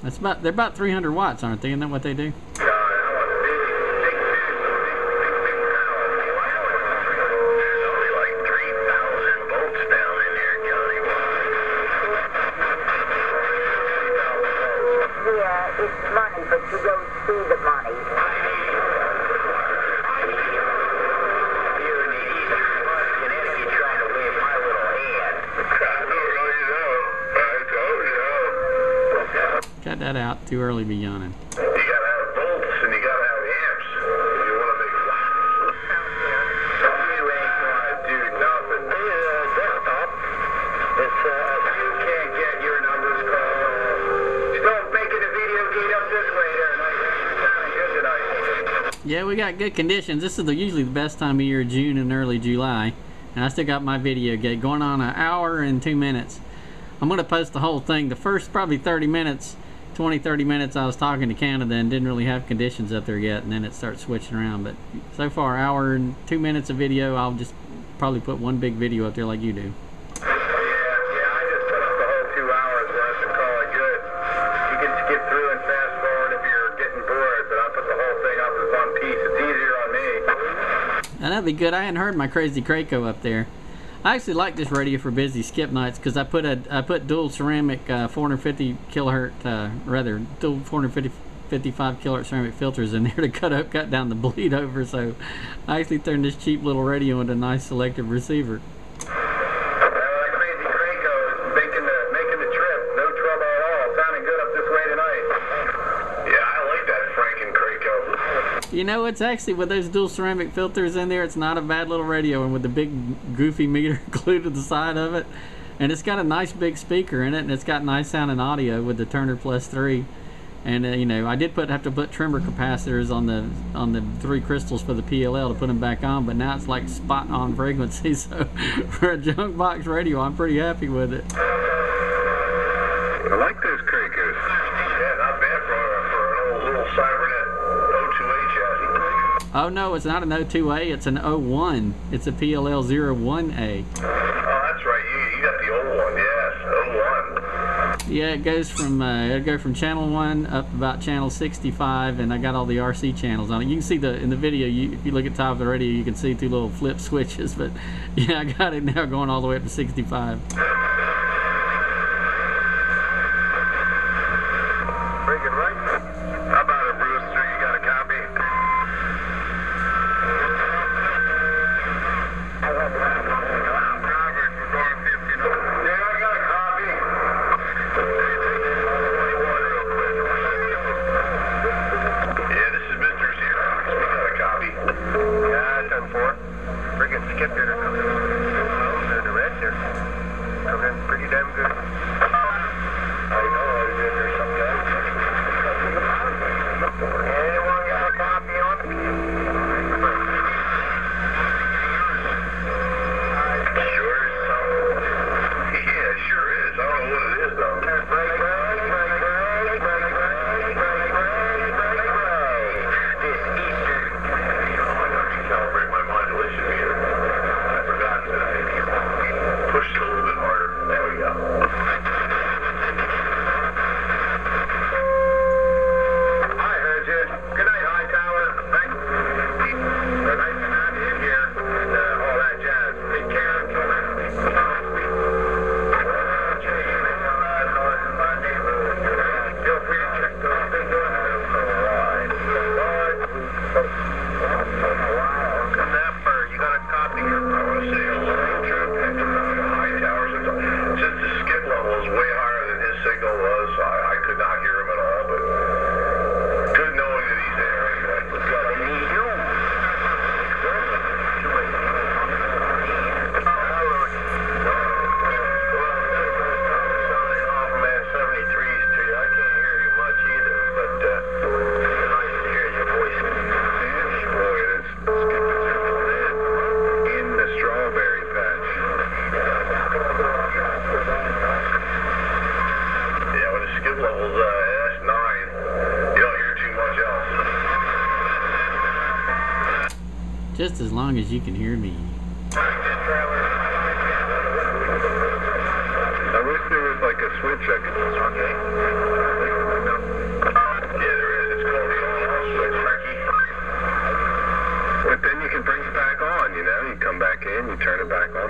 That's about, they're about 300 watts, aren't they? Isn't that what they do? It's money, but you don't see the money. Cut that out. Too early to be yawning. You gotta have volts and you gotta have amps. You wanna make you ain't gonna do nothing. Desktop. It's you can't get your numbers called. Stop making the video gate up this way there, nice. Good tonight. Yeah, we got good conditions. This is usually the best time of year, June and early July. And I still got my video gate going on an hour and 2 minutes. I'm going to post the whole thing. The first probably 30 minutes, 20-30 minutes I was talking to Canada and didn't really have conditions up there yet, and then it starts switching around. But so far, hour and 2 minutes of video. I'll just probably put one big video up there like you do. Yeah, I just put up the whole 2 hours worth and call it good. You can skip through and fast forward if you're getting bored, but I put the whole thing up as one piece. It's easier on me. And that'd be good. I hadn't heard my crazy Kraco up there. I actually like this radio for busy skip nights because I put dual ceramic 450 kilohertz, dual 455 kilohertz ceramic filters in there to cut down the bleed over. So I actually turned this cheap little radio into a nice selective receiver. That crazy Kraco is making the trip. No trouble at all. Sounding good up this way tonight. Yeah, I like that Franken Kraco. You know, it's actually, with those dual ceramic filters in there, it's not a bad little radio, and with the big goofy meter glued to the side of it. And it's got a nice big speaker in it, and it's got nice sounding audio with the Turner Plus 3. And you know, I did have to put trimmer capacitors on the 3 crystals for the PLL to put them back on, but now it's like spot on frequency. So for a junk box radio, I'm pretty happy with it. I like those Kracos. Yeah, not bad for an old little Cybernet 02A chassis. Oh no, it's not an 02A, it's an 01. It's a PLL 01A. Oh, that's right. You got the old one, yes, 01. Yeah, it goes from it'll go from channel 1 up about channel 65, and I got all the RC channels on it. You can see in the video, if you look at the top of the radio, you can see 2 little flip switches. But yeah, I got it now going all the way up to 65. Freaking right. How about it, Brewster? You got a copy? Robert, we're going 50 now. Yeah, I got a copy. Yeah, this is Mr. Xerox. We got a copy. Yeah, 10-4. Freaking skipped it. Oh, the red there. Okay, pretty damn good. just as long as you can hear me. I wish there was like a switch I could just on. Yeah, there is. It's called the on-off switch, Frankie. But then you can bring it back on, you know? You come back in, you turn it back on.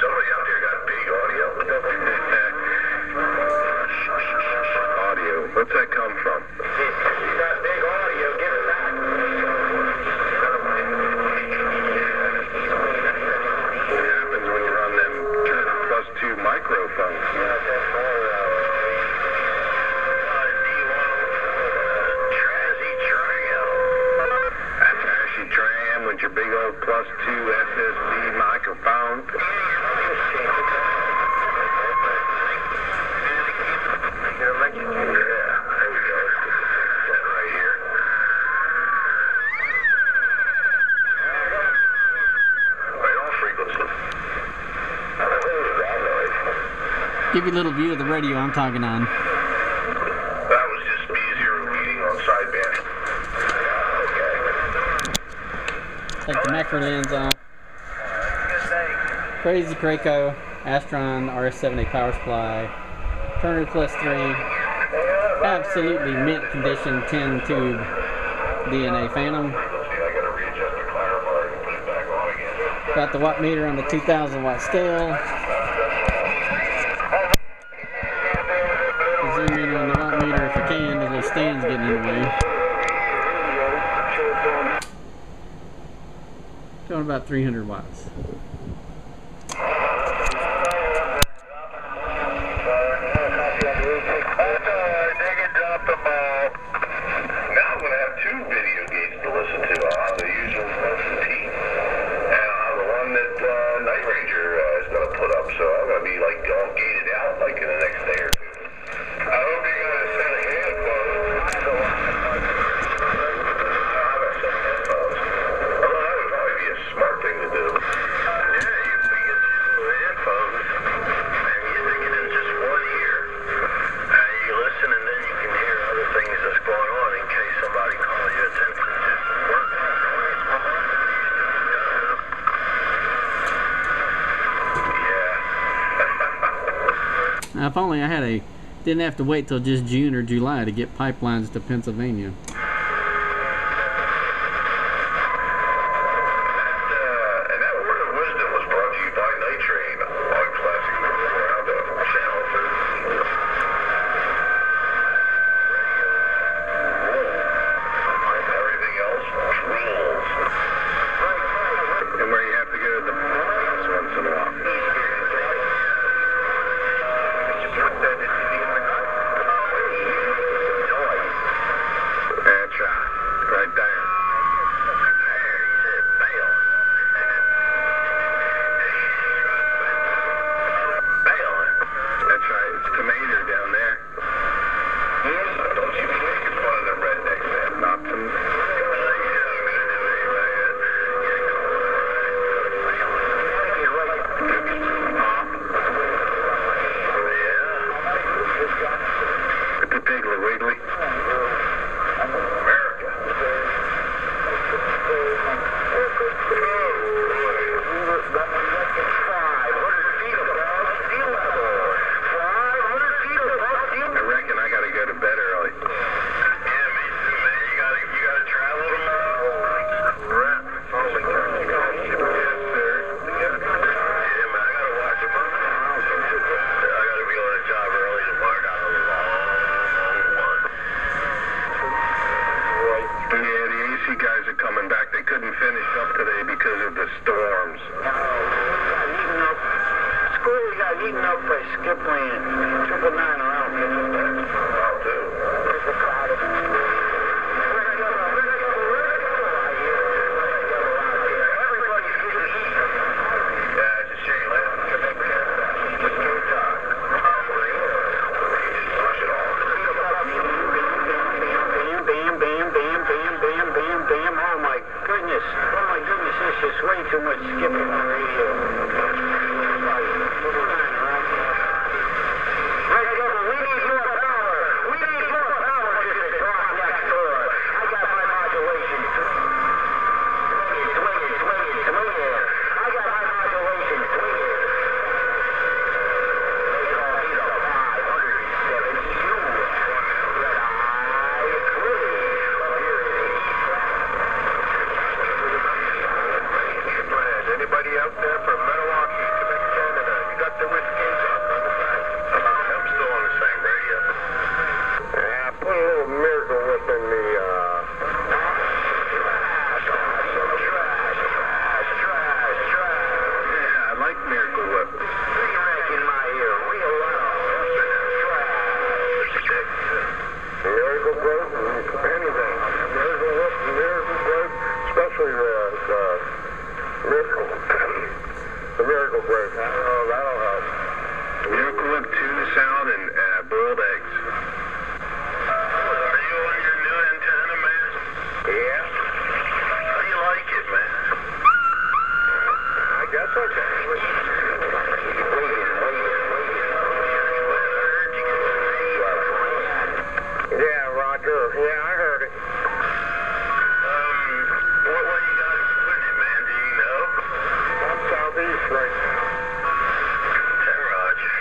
Somebody out there got big audio. Audio. What's that come from? You got big audio, give it back. What happens when you run them +2 microphones? With your big old +2 SSD microphone. Yeah, there we go. That right here. Right on frequency. Give you a little view of the radio I'm talking on. That was just me 0 reading on sideband. Take the macro lens off. Crazy Kraco Astron RS7A power supply. Turner +3. Absolutely mint condition 10 tube DNA Phantom. Got the watt meter on the 2000 watt scale. Zoom in on the watt meter if I can. The little stand's getting in the way. Going about 300 watts. Now, if only I had didn't have to wait till just June or July to get pipelines to Pennsylvania. And that word of wisdom was brought to you by Night Train on Classic Radio Roundup, Channel 13. Everything else rules. And where you have to go to the house once in a while. Right there. That's right, it's tomato down there. Don't you be making fun of the rednecks, man. Not some. With the Piggly Wiggly. Eaten up by skip lane, 999 around. I'll do. Everybody's getting eaten. Yeah, it's a shame. Let's do a job. Flush it all. Bam, bam, bam, bam, bam, bam, bam. Oh my goodness. This is way too much skipping on the radio. Whiskey out there from Milwaukee, Quebec, Canada. You got the whiskey up on the side. I'm still on the same radio. Yeah, put a little Miracle Whip in the, Yeah, I like Miracle Whip. In my ear, real loud. Miracle Whip, anything. Miracle Whip, Miracle Whip, especially Miracle. The Miracle Whip. Oh, that'll help. Miracle Whip, tuna salad, and boiled eggs. Are you on your new antenna, man? Yeah. How do you like it, man? I guess okay. Yeah, Roger. Yeah, I heard it. What you got equipment, man? Do you know? I'm southeast right now. Okay, Roger.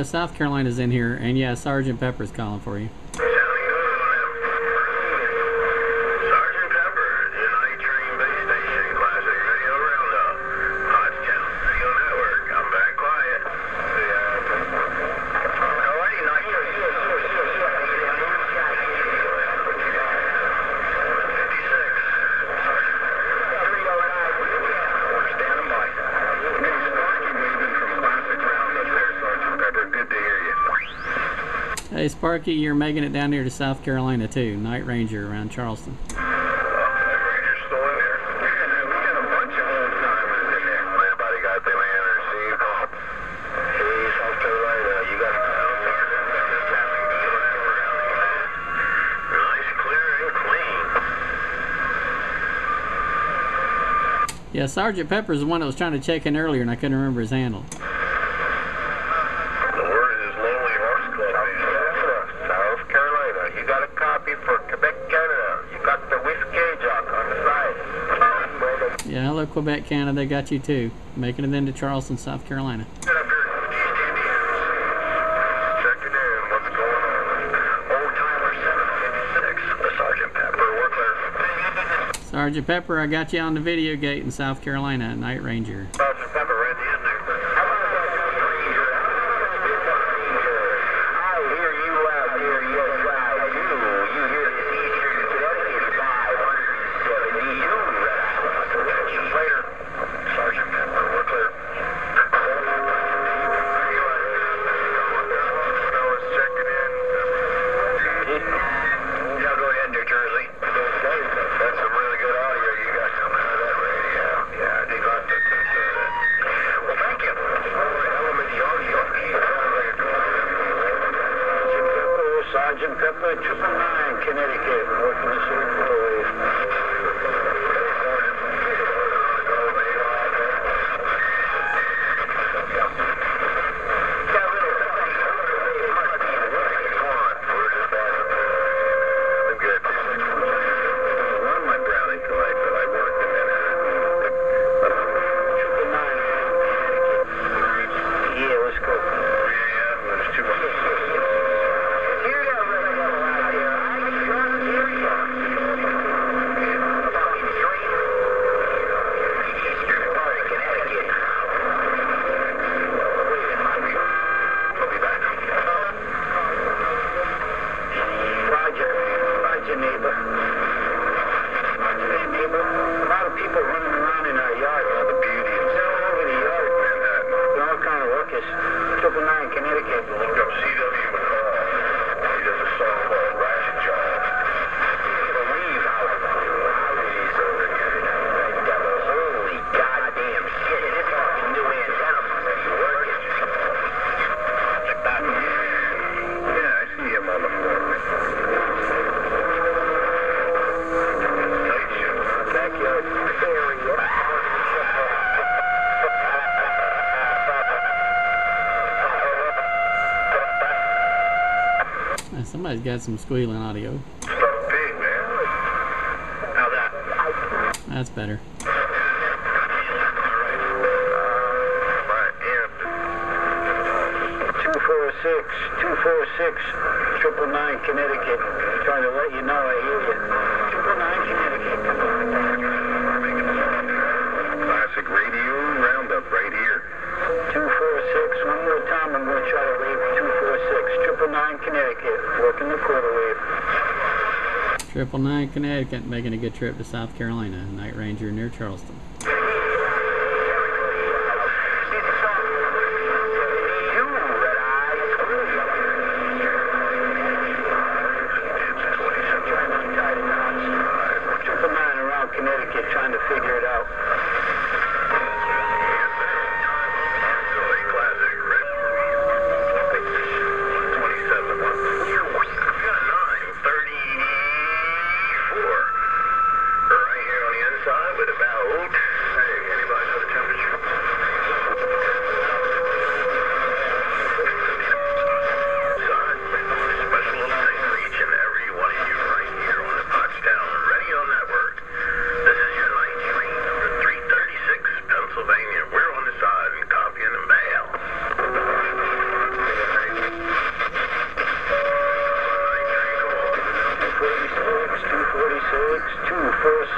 South Carolina's in here, and yeah, Sergeant Pepper's calling for you. Sergeant Pepper, tonight train base station, Classic Radio Roundup. Hottown Radio Network. I'm back quiet. Alrighty, nice. 56. Hey, Sparky, you're making it down here to South Carolina, too. Night Ranger around Charleston. Ranger's still in there. We got a bunch of old timers in there. Everybody got their land received. Hey, South Carolina, you got nice, clear, and clean. Yeah, Sergeant Pepper's the one that was trying to check in earlier, and I couldn't remember his handle. The word is Lonely Horse Club. South Carolina, you got a copy for Quebec, Canada. You got the whiskey jock on the side. Yeah, hello, Quebec, Canada. They got you, too. Making it into Charleston, South Carolina. Get up here, East Indians. Checking in. What's going on? Old timer 756. The Sergeant Pepper. We're clear. Sergeant Pepper, I got you on the video gate in South Carolina, Night Ranger. Sergeant Pepper, ready in there. I hear you out there, yes I do. You hear this Eastern Connecticut 570. Later. Sergeant Pepper, we're clear. Fellas checking in. Yeah, go ahead, New Jersey. That's some really good audio you got coming out of that radio. Yeah, they got the well, thank you. Element of the audio. Sergeant Pepper, 999, Connecticut, working the super wave. Somebody's got some squealing audio. Stuff big, man. How that? That's better. Right, and 246, 999, Connecticut. Trying to let you know I hear you. 999, Connecticut. Classic Radio Roundup right here. 246, one more time. I'm going to try to wave 246, 999, Connecticut. Working the quarter wave. 999 Connecticut, making a good trip to South Carolina. Night Ranger near Charleston. Connecticut, trying to figure it out.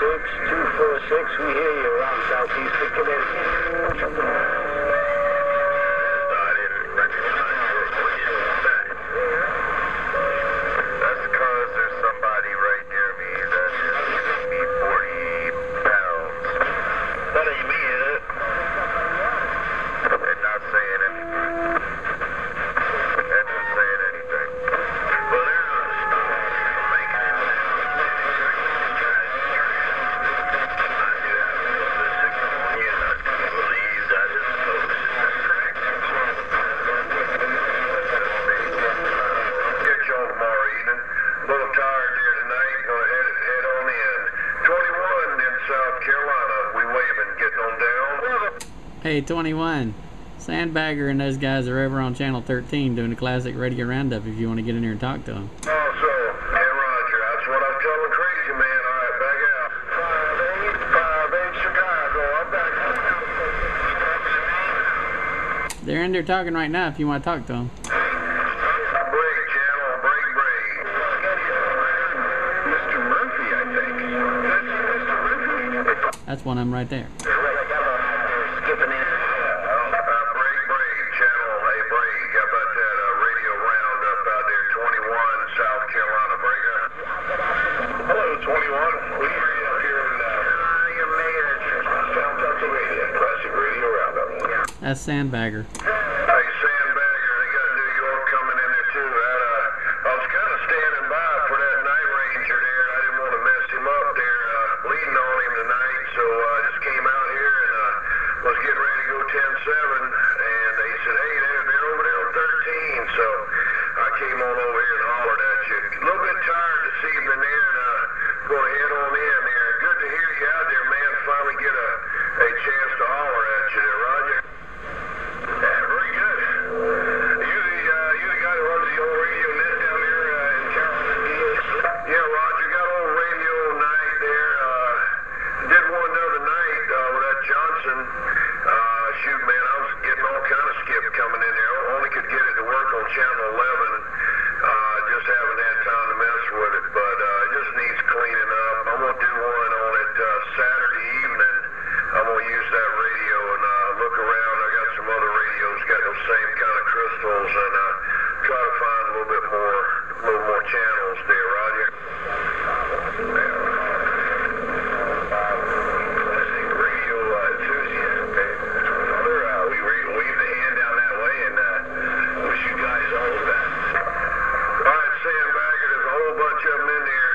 246, we hear you around southeast of Connecticut. I didn't recognize what you said. That's because there's somebody right near me that is giving me 40 pounds. That ain't me, is it? And not saying anything. And not saying anything. Well, they're not stopping from making it sound. Hey, 21. Sandbagger and those guys are over on Channel 13 doing the Classic Radio Roundup if you want to get in there and talk to them. Oh, so, hey, Roger, that's what I'm telling Crazy Man. All right, back out. 5-8 Chicago. I'm back. They're in there talking right now if you want to talk to them. Break, channel, break. Mr. Murphy, I think. That's Mr. Murphy? That's one of them right there. That's Sandbagger. Hey, Sandbagger, they got New York coming in there too. I was kind of standing by for that night ranger there. I didn't want to mess him up there, bleeding on him tonight. So I just came out here and was getting ready to go 10-7. And they said, hey, they're over there on 13. So I came on over here and hollered at you. A little bit tired this evening there, and going to head on in there. Good to hear you out there, man. Finally get a chance to holler at you there, Roger. Yeah, very good. You the guy that runs the old radio net down there in Carolina? Yeah, Roger, got old radio night there. Did one the other night with that Johnson. Shoot, man, I was getting all kind of skip coming in there. Only could get it to work on Channel 11. Just haven't had time to mess with it, but it just needs cleaning up. I'm going to do one on it Saturday evening. I'm going to use that radio and look around. I got some other radios, got those same kind of crystals, and try to find a little more channels there, Roger. Classic Radio enthusiast, okay? We wave the hand down that way and wish you guys all the best. All right, Sandbagger, there's a whole bunch of them in there,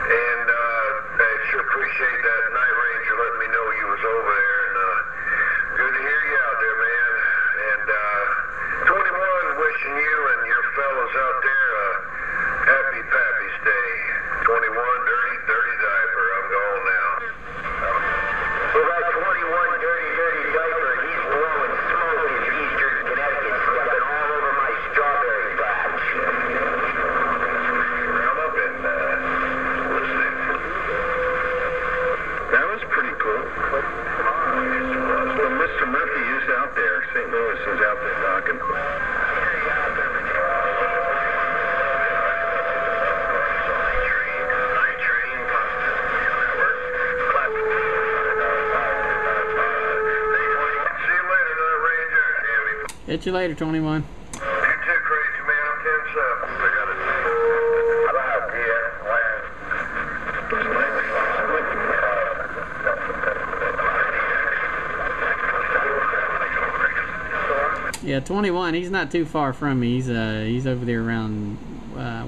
and I sure appreciate that night ranger letting me know you was over there, and good to hear you out there, man. And 21, wishing you and your fellas out there happy Pappy's Day. 21, dirty diaper. I'm gone now. We got 21 dirty diaper. He's blowing smoke in eastern Connecticut, stepping all over my strawberry patch. Roundup and listening. That was pretty cool. Well, Mr. Murphy is out there. St. Louis is out there talking. Catch you later, 21. You too, Crazy Man. I'm 10-7. I got it. How about Yeah, 21. He's not too far from me. He's over there around.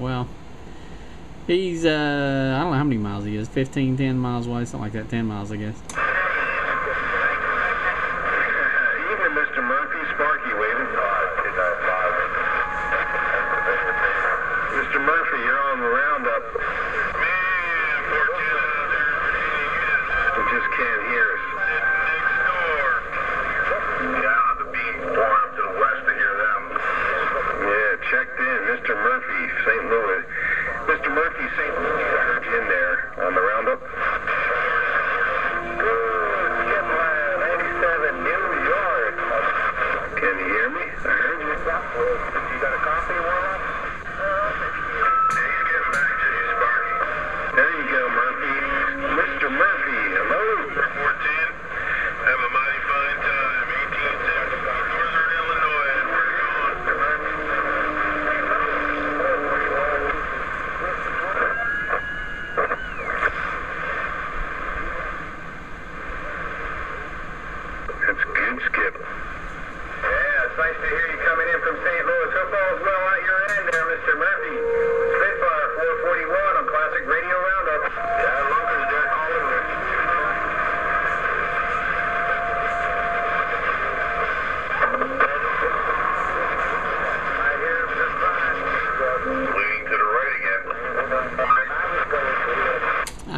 Well, he's I don't know how many miles he is. 15, 10 miles away, something like that. 10 miles, I guess. Even Mr. Murphy, Sparky waving. Mr. Murphy, you're on the roundup. Man, you just can't hear us. Next door. Yeah, the beam farm to the west to hear them. Yeah, checked in. Mr. Murphy, St. Louis. Mr. Murphy, St. Louis, I heard you in there on the roundup. Good.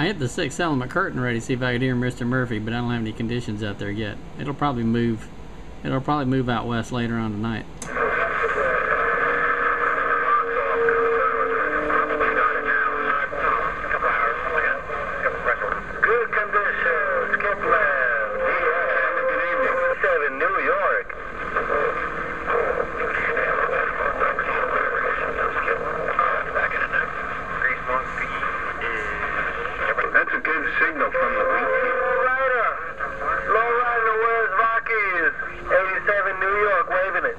I hit the 6th element curtain ready to see if I could hear Mr. Murphy, but I don't have any conditions out there yet. It'll probably move out west later on tonight. Good conditions, Skipland, good evening, 7 New York. That's a good signal from the week. Low rider, where's Rockies? 87 New York, waving it.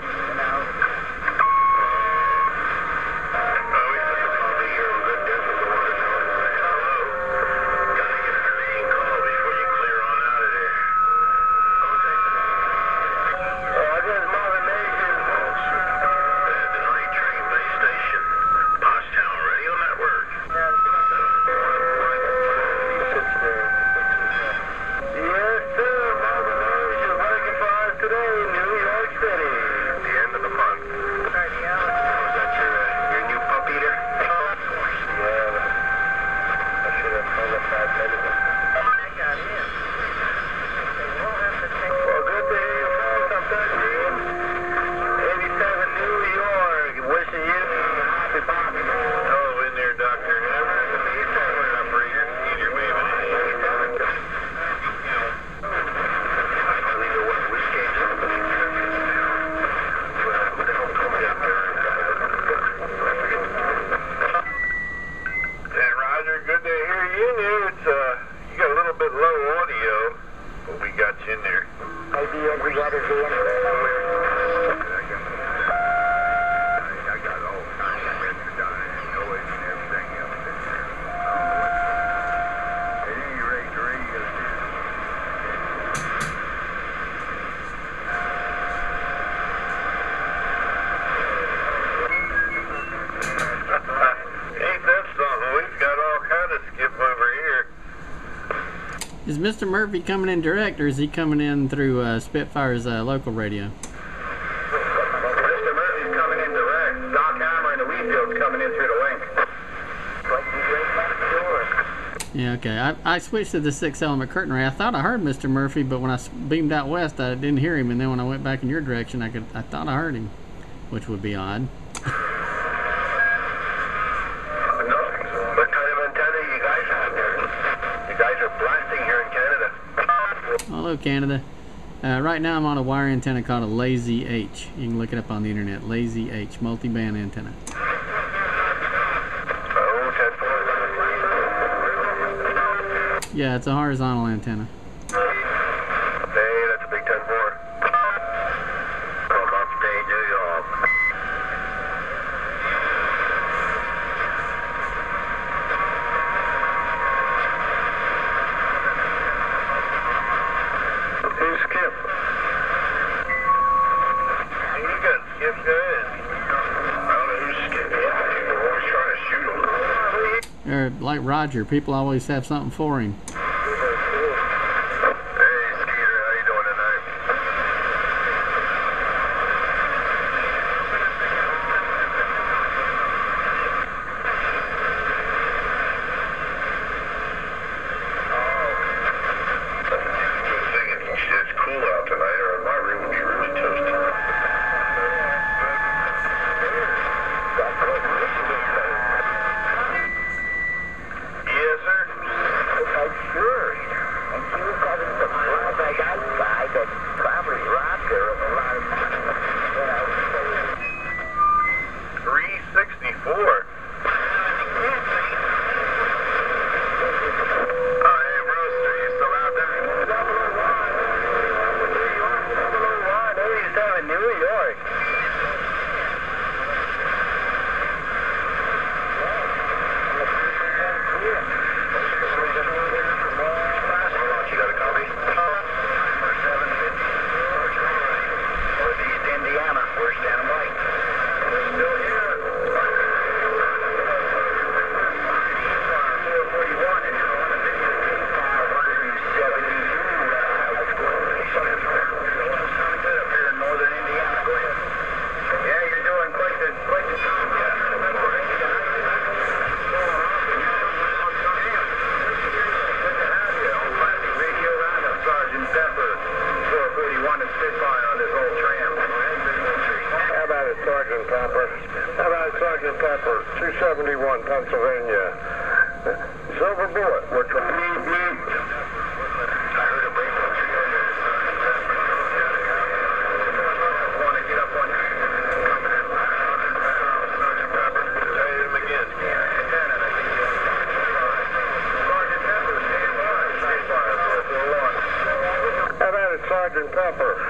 Is Mr. Murphy coming in direct, or is he coming in through Spitfire's local radio? Mr. Murphy's coming in direct. Doc Hammer and the Wheatfield's coming in through the link. Yeah, okay. I switched to the 6th element curtain ray. I thought I heard Mr. Murphy, but when I beamed out west, I didn't hear him. And then when I went back in your direction, I thought I heard him, which would be odd. Hello, Canada. Right now I'm on a wire antenna called a Lazy H. You can look it up on the internet. Lazy H, multi-band antenna. Yeah, it's a horizontal antenna. Hey, that's a big 10-4. From upstate New York. Who's Skip? You got Skip good. I don't know who's Skip. Yeah, you're always trying to shoot him. Or like Roger, people always have something for him. Yes, sir.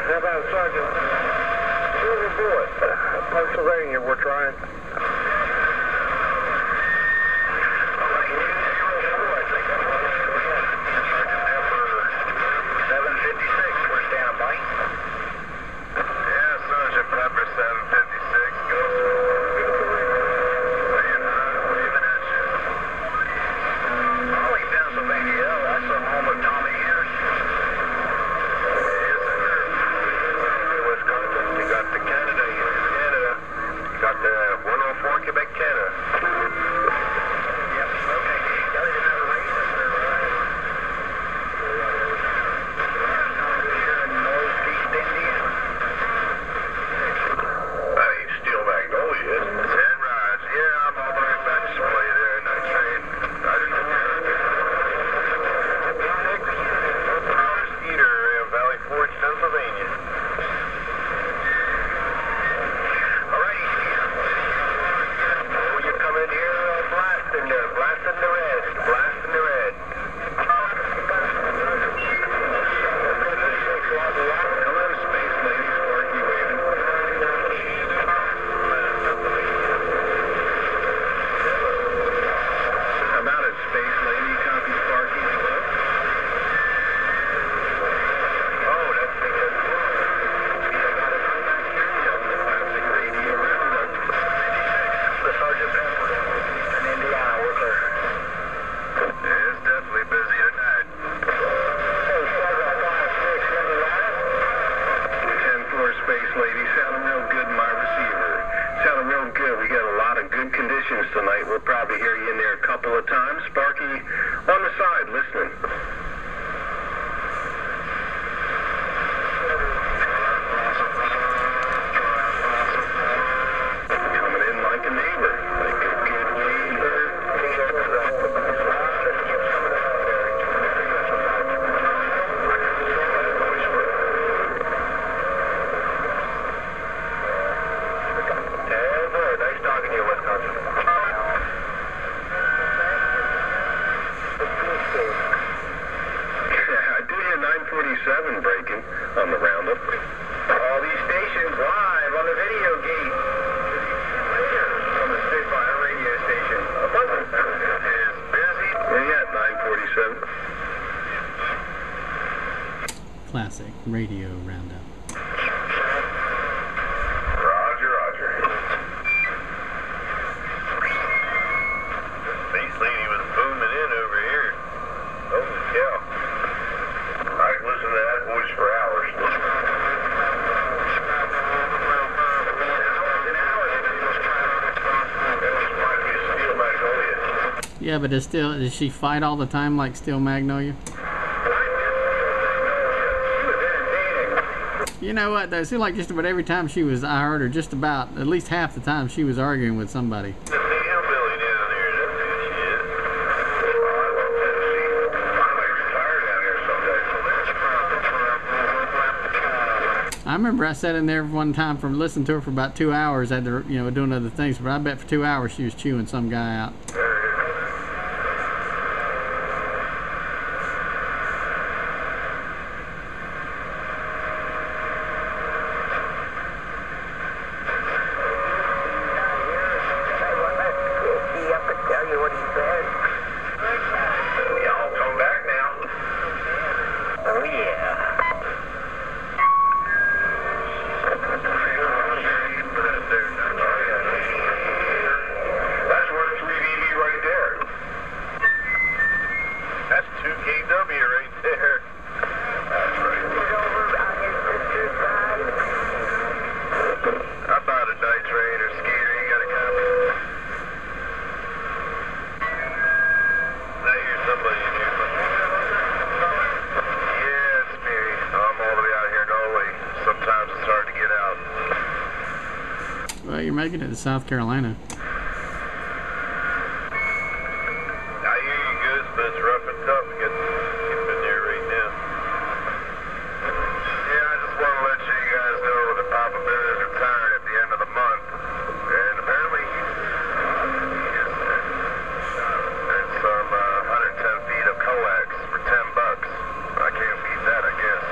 How about Sergeant? Silver Bullet, Pennsylvania, we're trying. Tonight. We'll probably hear you in there a couple of times. Sparky on the side listening. Coming in like a neighbor. Like a good neighbor. Hey, boy, nice talking to you, Wisconsin. Breaking on the roundup. All these stations live on the videogate. On the Spitfire radio station. Is busy. Yeah, 947. Classic Radio Roundup. Roger, roger. The space lady was booming in over here. Holy cow. I can listen to that voice for hours. Yeah, but does she fight all the time like Steel Magnolia? You know what, though? It seemed like just about every time I heard her, just about, at least half the time, she was arguing with somebody. I remember I sat in there one time from listening to her for about 2 hours after, doing other things, but I bet for 2 hours she was chewing some guy out. Well, you're making it to South Carolina. I hear you good, but it's rough and tough to get in there right now. Yeah, I just want to let you guys know that Papa Bear is retired at the end of the month. And apparently there's some 110 feet of coax for $10. I can't beat that, I guess.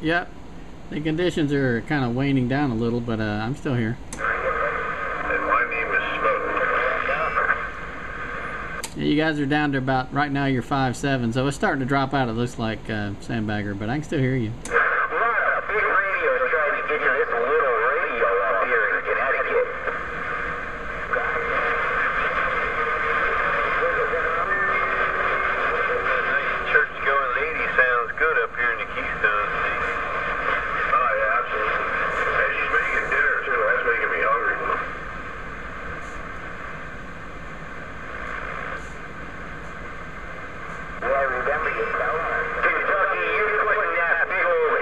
Yep. The conditions are kind of waning down a little, but I'm still here. And my name is Smoke. Yeah, you guys are down to about, right now you're 5.7, so it's starting to drop out, it looks like, Sandbagger, but I can still hear you. Right, a big radio is trying to get you this little radio up here in Connecticut. Church-going lady sounds good up here in the Keystone State. Oh, yeah, absolutely. And she's making dinner, too. That's making me hungry. Well, remember you tell her. Kentucky, you're putting that big old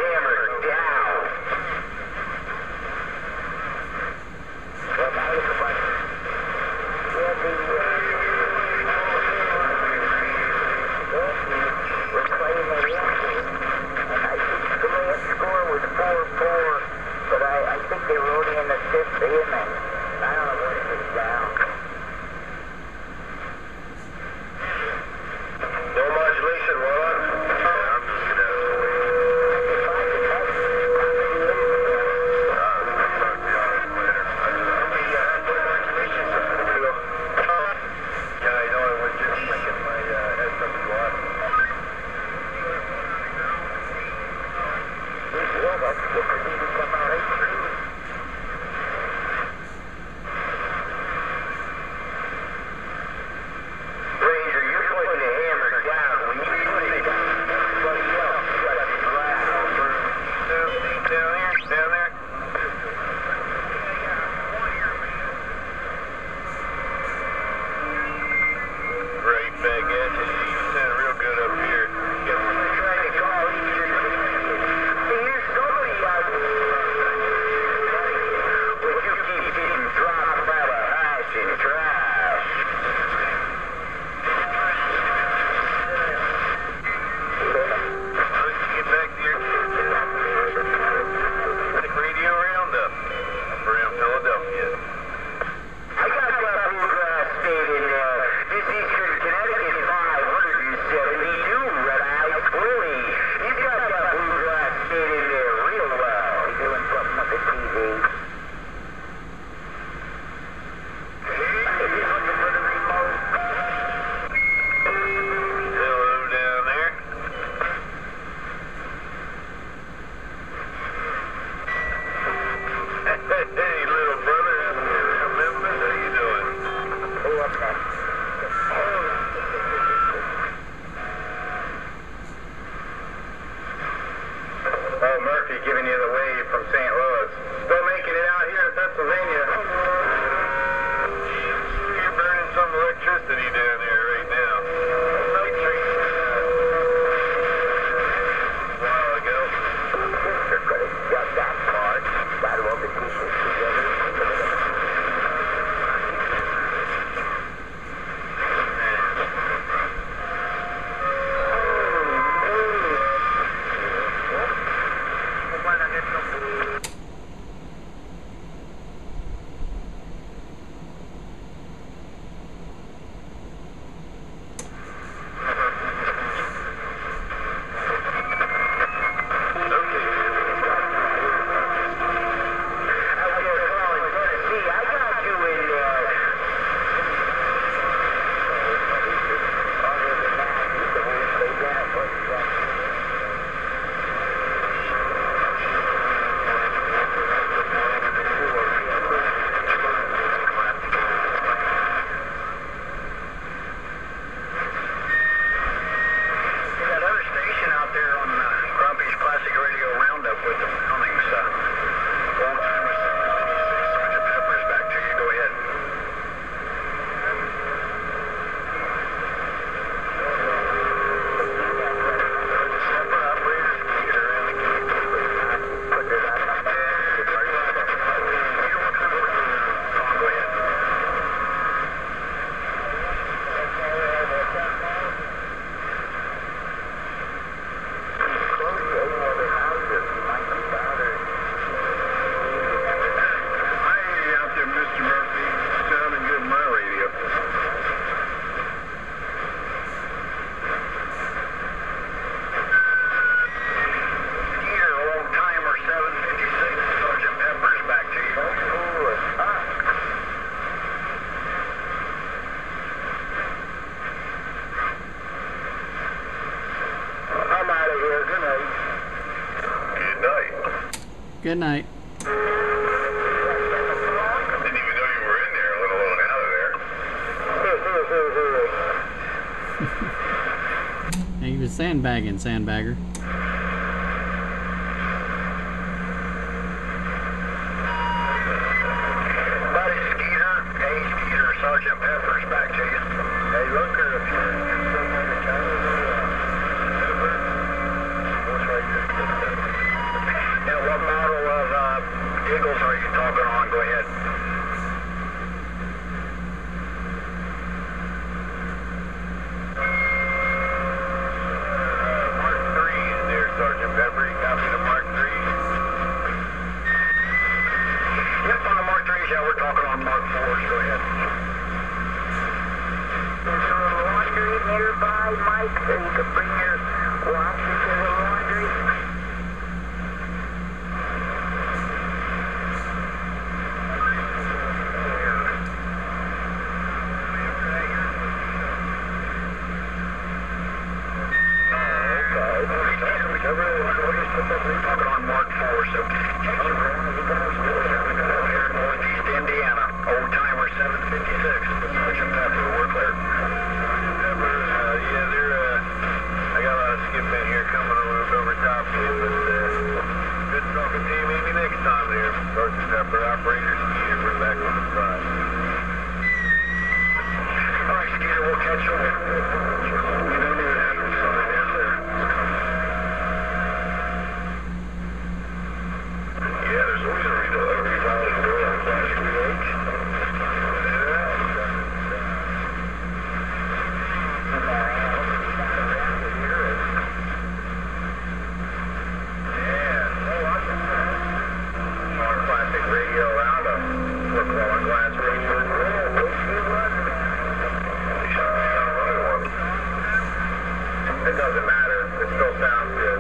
Good night. I didn't even know you were in there, let alone out of there. He was sandbagging, sandbagger. Buddy Skeeter, hey Skeeter, Sergeant Pepper's back to you. Hey, look, if you're somewhere in the county, yeah, what model of Eagles are you talking on? Go ahead. Mark 3 is there, Sergeant Pepper. You copy the Mark 3? Yep, on the Mark 3s, yeah, we're talking on Mark 4s. Go ahead. Is there a laundry nearby, Mike, so you can bring your washer to the laundry? We're talking on Mark 4, so Northeast Indiana, old timer 756. Sergeant Pepper, we're clear. Yeah, I got a lot of skip in here coming a little bit over top of you, but good talking to you. Maybe next time there, Sergeant Pepper. Operator Skeeter, we're back on the side. All right, Skeeter, we'll catch you later. You don't even have to sign in there. Yeah, there's always a revolving door on Classic Radio. On Classic Radio Roundup. We're calling Class Radio. It doesn't matter. It still sounds good.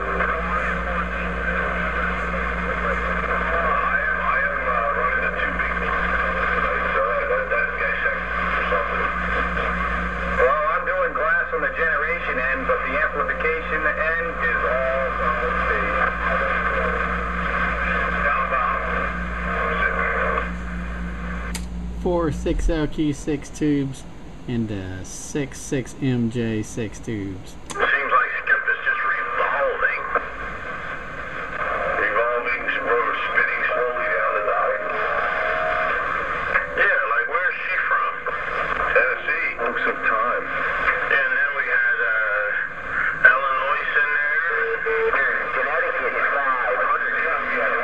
I am running to 2 people tonight, so let that guy check or something. Well, I'm doing glass on the generation end, but the amplification end is all solid state. Downbound. 4 6LQ6 tubes and 6 6MJ6 tubes. Seems like Skip is just revolving. Revolving, spinning slowly down the dock. Yeah, like where's she from? Tennessee. Looks of time. And then we had Illinois in there. Connecticut is 500. We had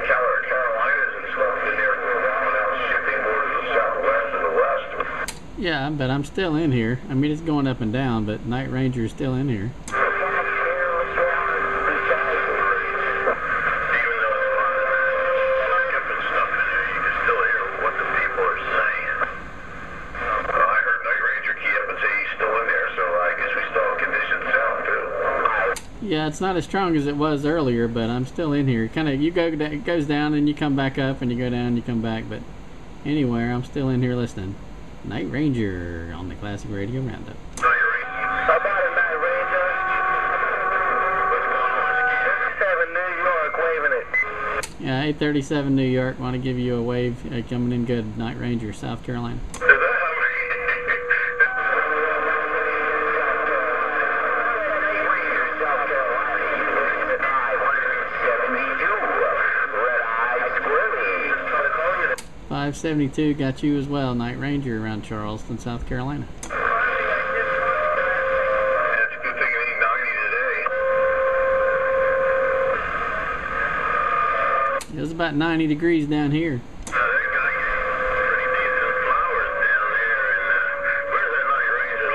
Carolinas and stuff in there for a while now, shipping more to the southwest and the west. Yeah, but I'm still in here. I mean, it's going up and down, but Night Ranger is still in here. Even though it's skipping stuff in there, you can still hear what the people are saying. Well, I heard Night Ranger key up and say he's still in there, so I guess we still have conditioned sound too. Yeah, it's not as strong as it was earlier, but I'm still in here. Kind of, it goes down and you come back up, and you go down and you come back. But anywhere, I'm still in here listening. Night Ranger on the Classic Radio Roundup. Night Ranger. How about it, Night Ranger? What's going on, Ski? 7 New York, waving it. Yeah, 837 New York. Want to give you a wave coming in good. Night Ranger, South Carolina. Is that how many? South Carolina, you listen to 572. Red Eye Squirrely. 572 got you as well. Night Ranger around Charleston, South Carolina. It's a good thing it ain't 90 today. It was about 90 degrees down here. They got pretty decent flowers down there. And where's that Night Ranger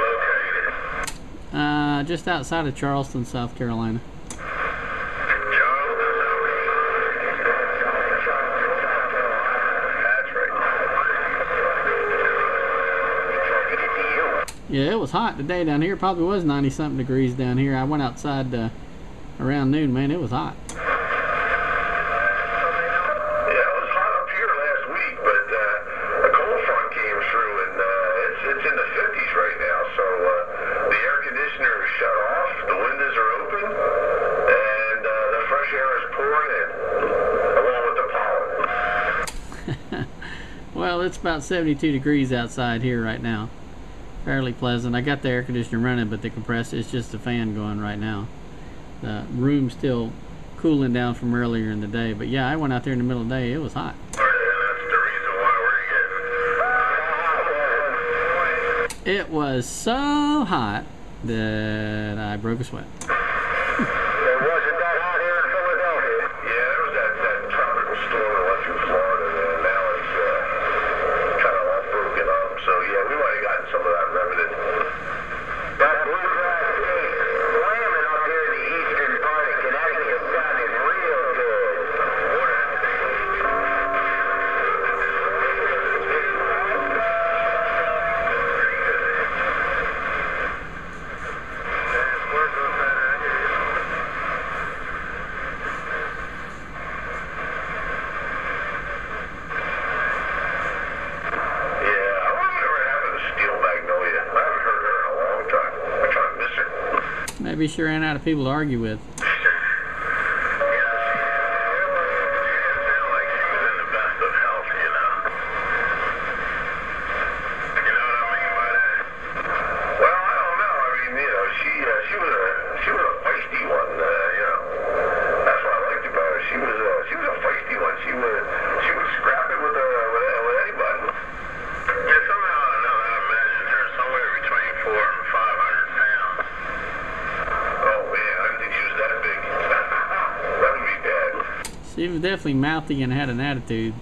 located? Just outside of Charleston, South Carolina. Yeah, it was hot today down here. Probably was 90-something degrees down here. I went outside around noon, man. It was hot. Yeah, it was hot up here last week, but a cold front came through, and it's in the 50s right now. So the air conditioner is shut off, the windows are open, and the fresh Well, it's about 72 degrees outside here right now. Fairly pleasant. I got the air conditioner running, but the compressor is just a fan going right now. The room's still cooling down from earlier in the day. But yeah, I went out there in the middle of the day. It was hot. And that's the reason why we're getting... It was so hot that I broke a sweat. It wasn't that hot here in Philadelphia. Yeah, there was that tropical storm that went through Florida, and now it's kind of all broken up. So yeah, we might have gotten some of that remnant. That bluegrass state slamming up here in the eastern part of Connecticut sounded real good. Maybe she ran out of people to argue with. She was definitely mouthy and had an attitude.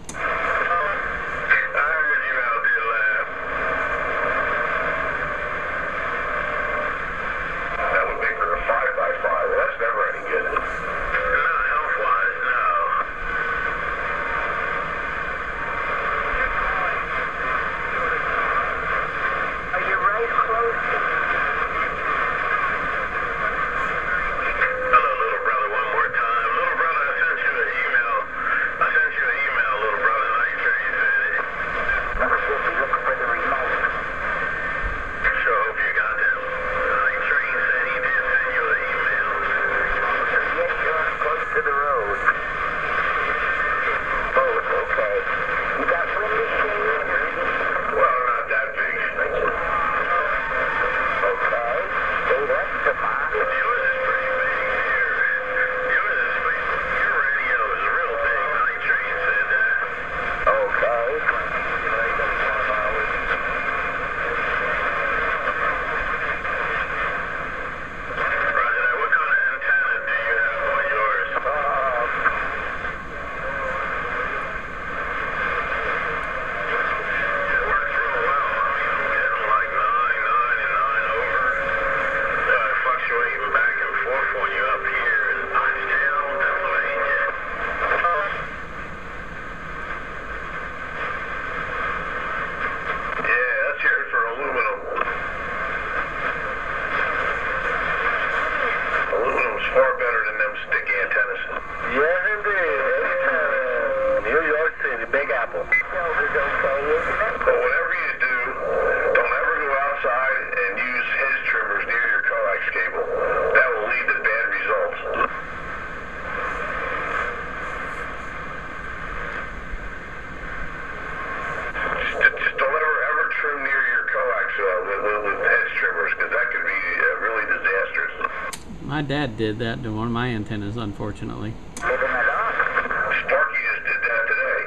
My dad did that to one of my antennas, unfortunately. Sparky just did that today.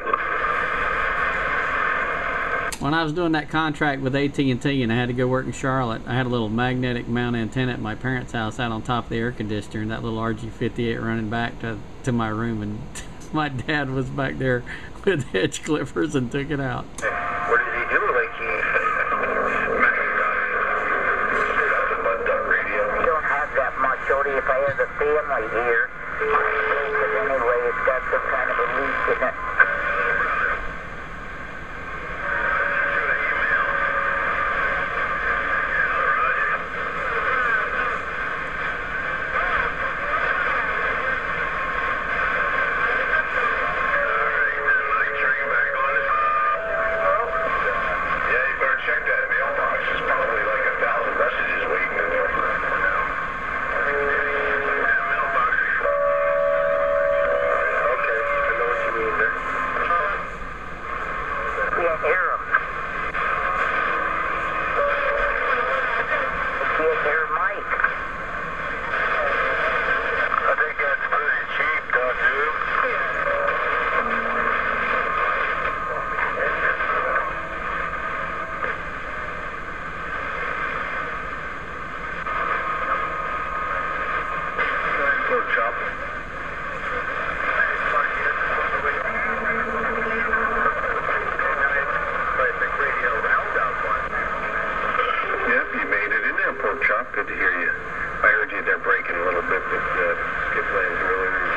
When I was doing that contract with AT&T and I had to go work in Charlotte, I had a little magnetic mount antenna at my parents' house out on top of the air conditioner, and that little RG58 running back to my room, and my dad was back there with hedge clippers and took it out. What did he do? Like he... If I have the family here, but anyway, it's got some kind of a leak in it. Good to hear you. I heard you there breaking a little bit, but skip lanes earlier.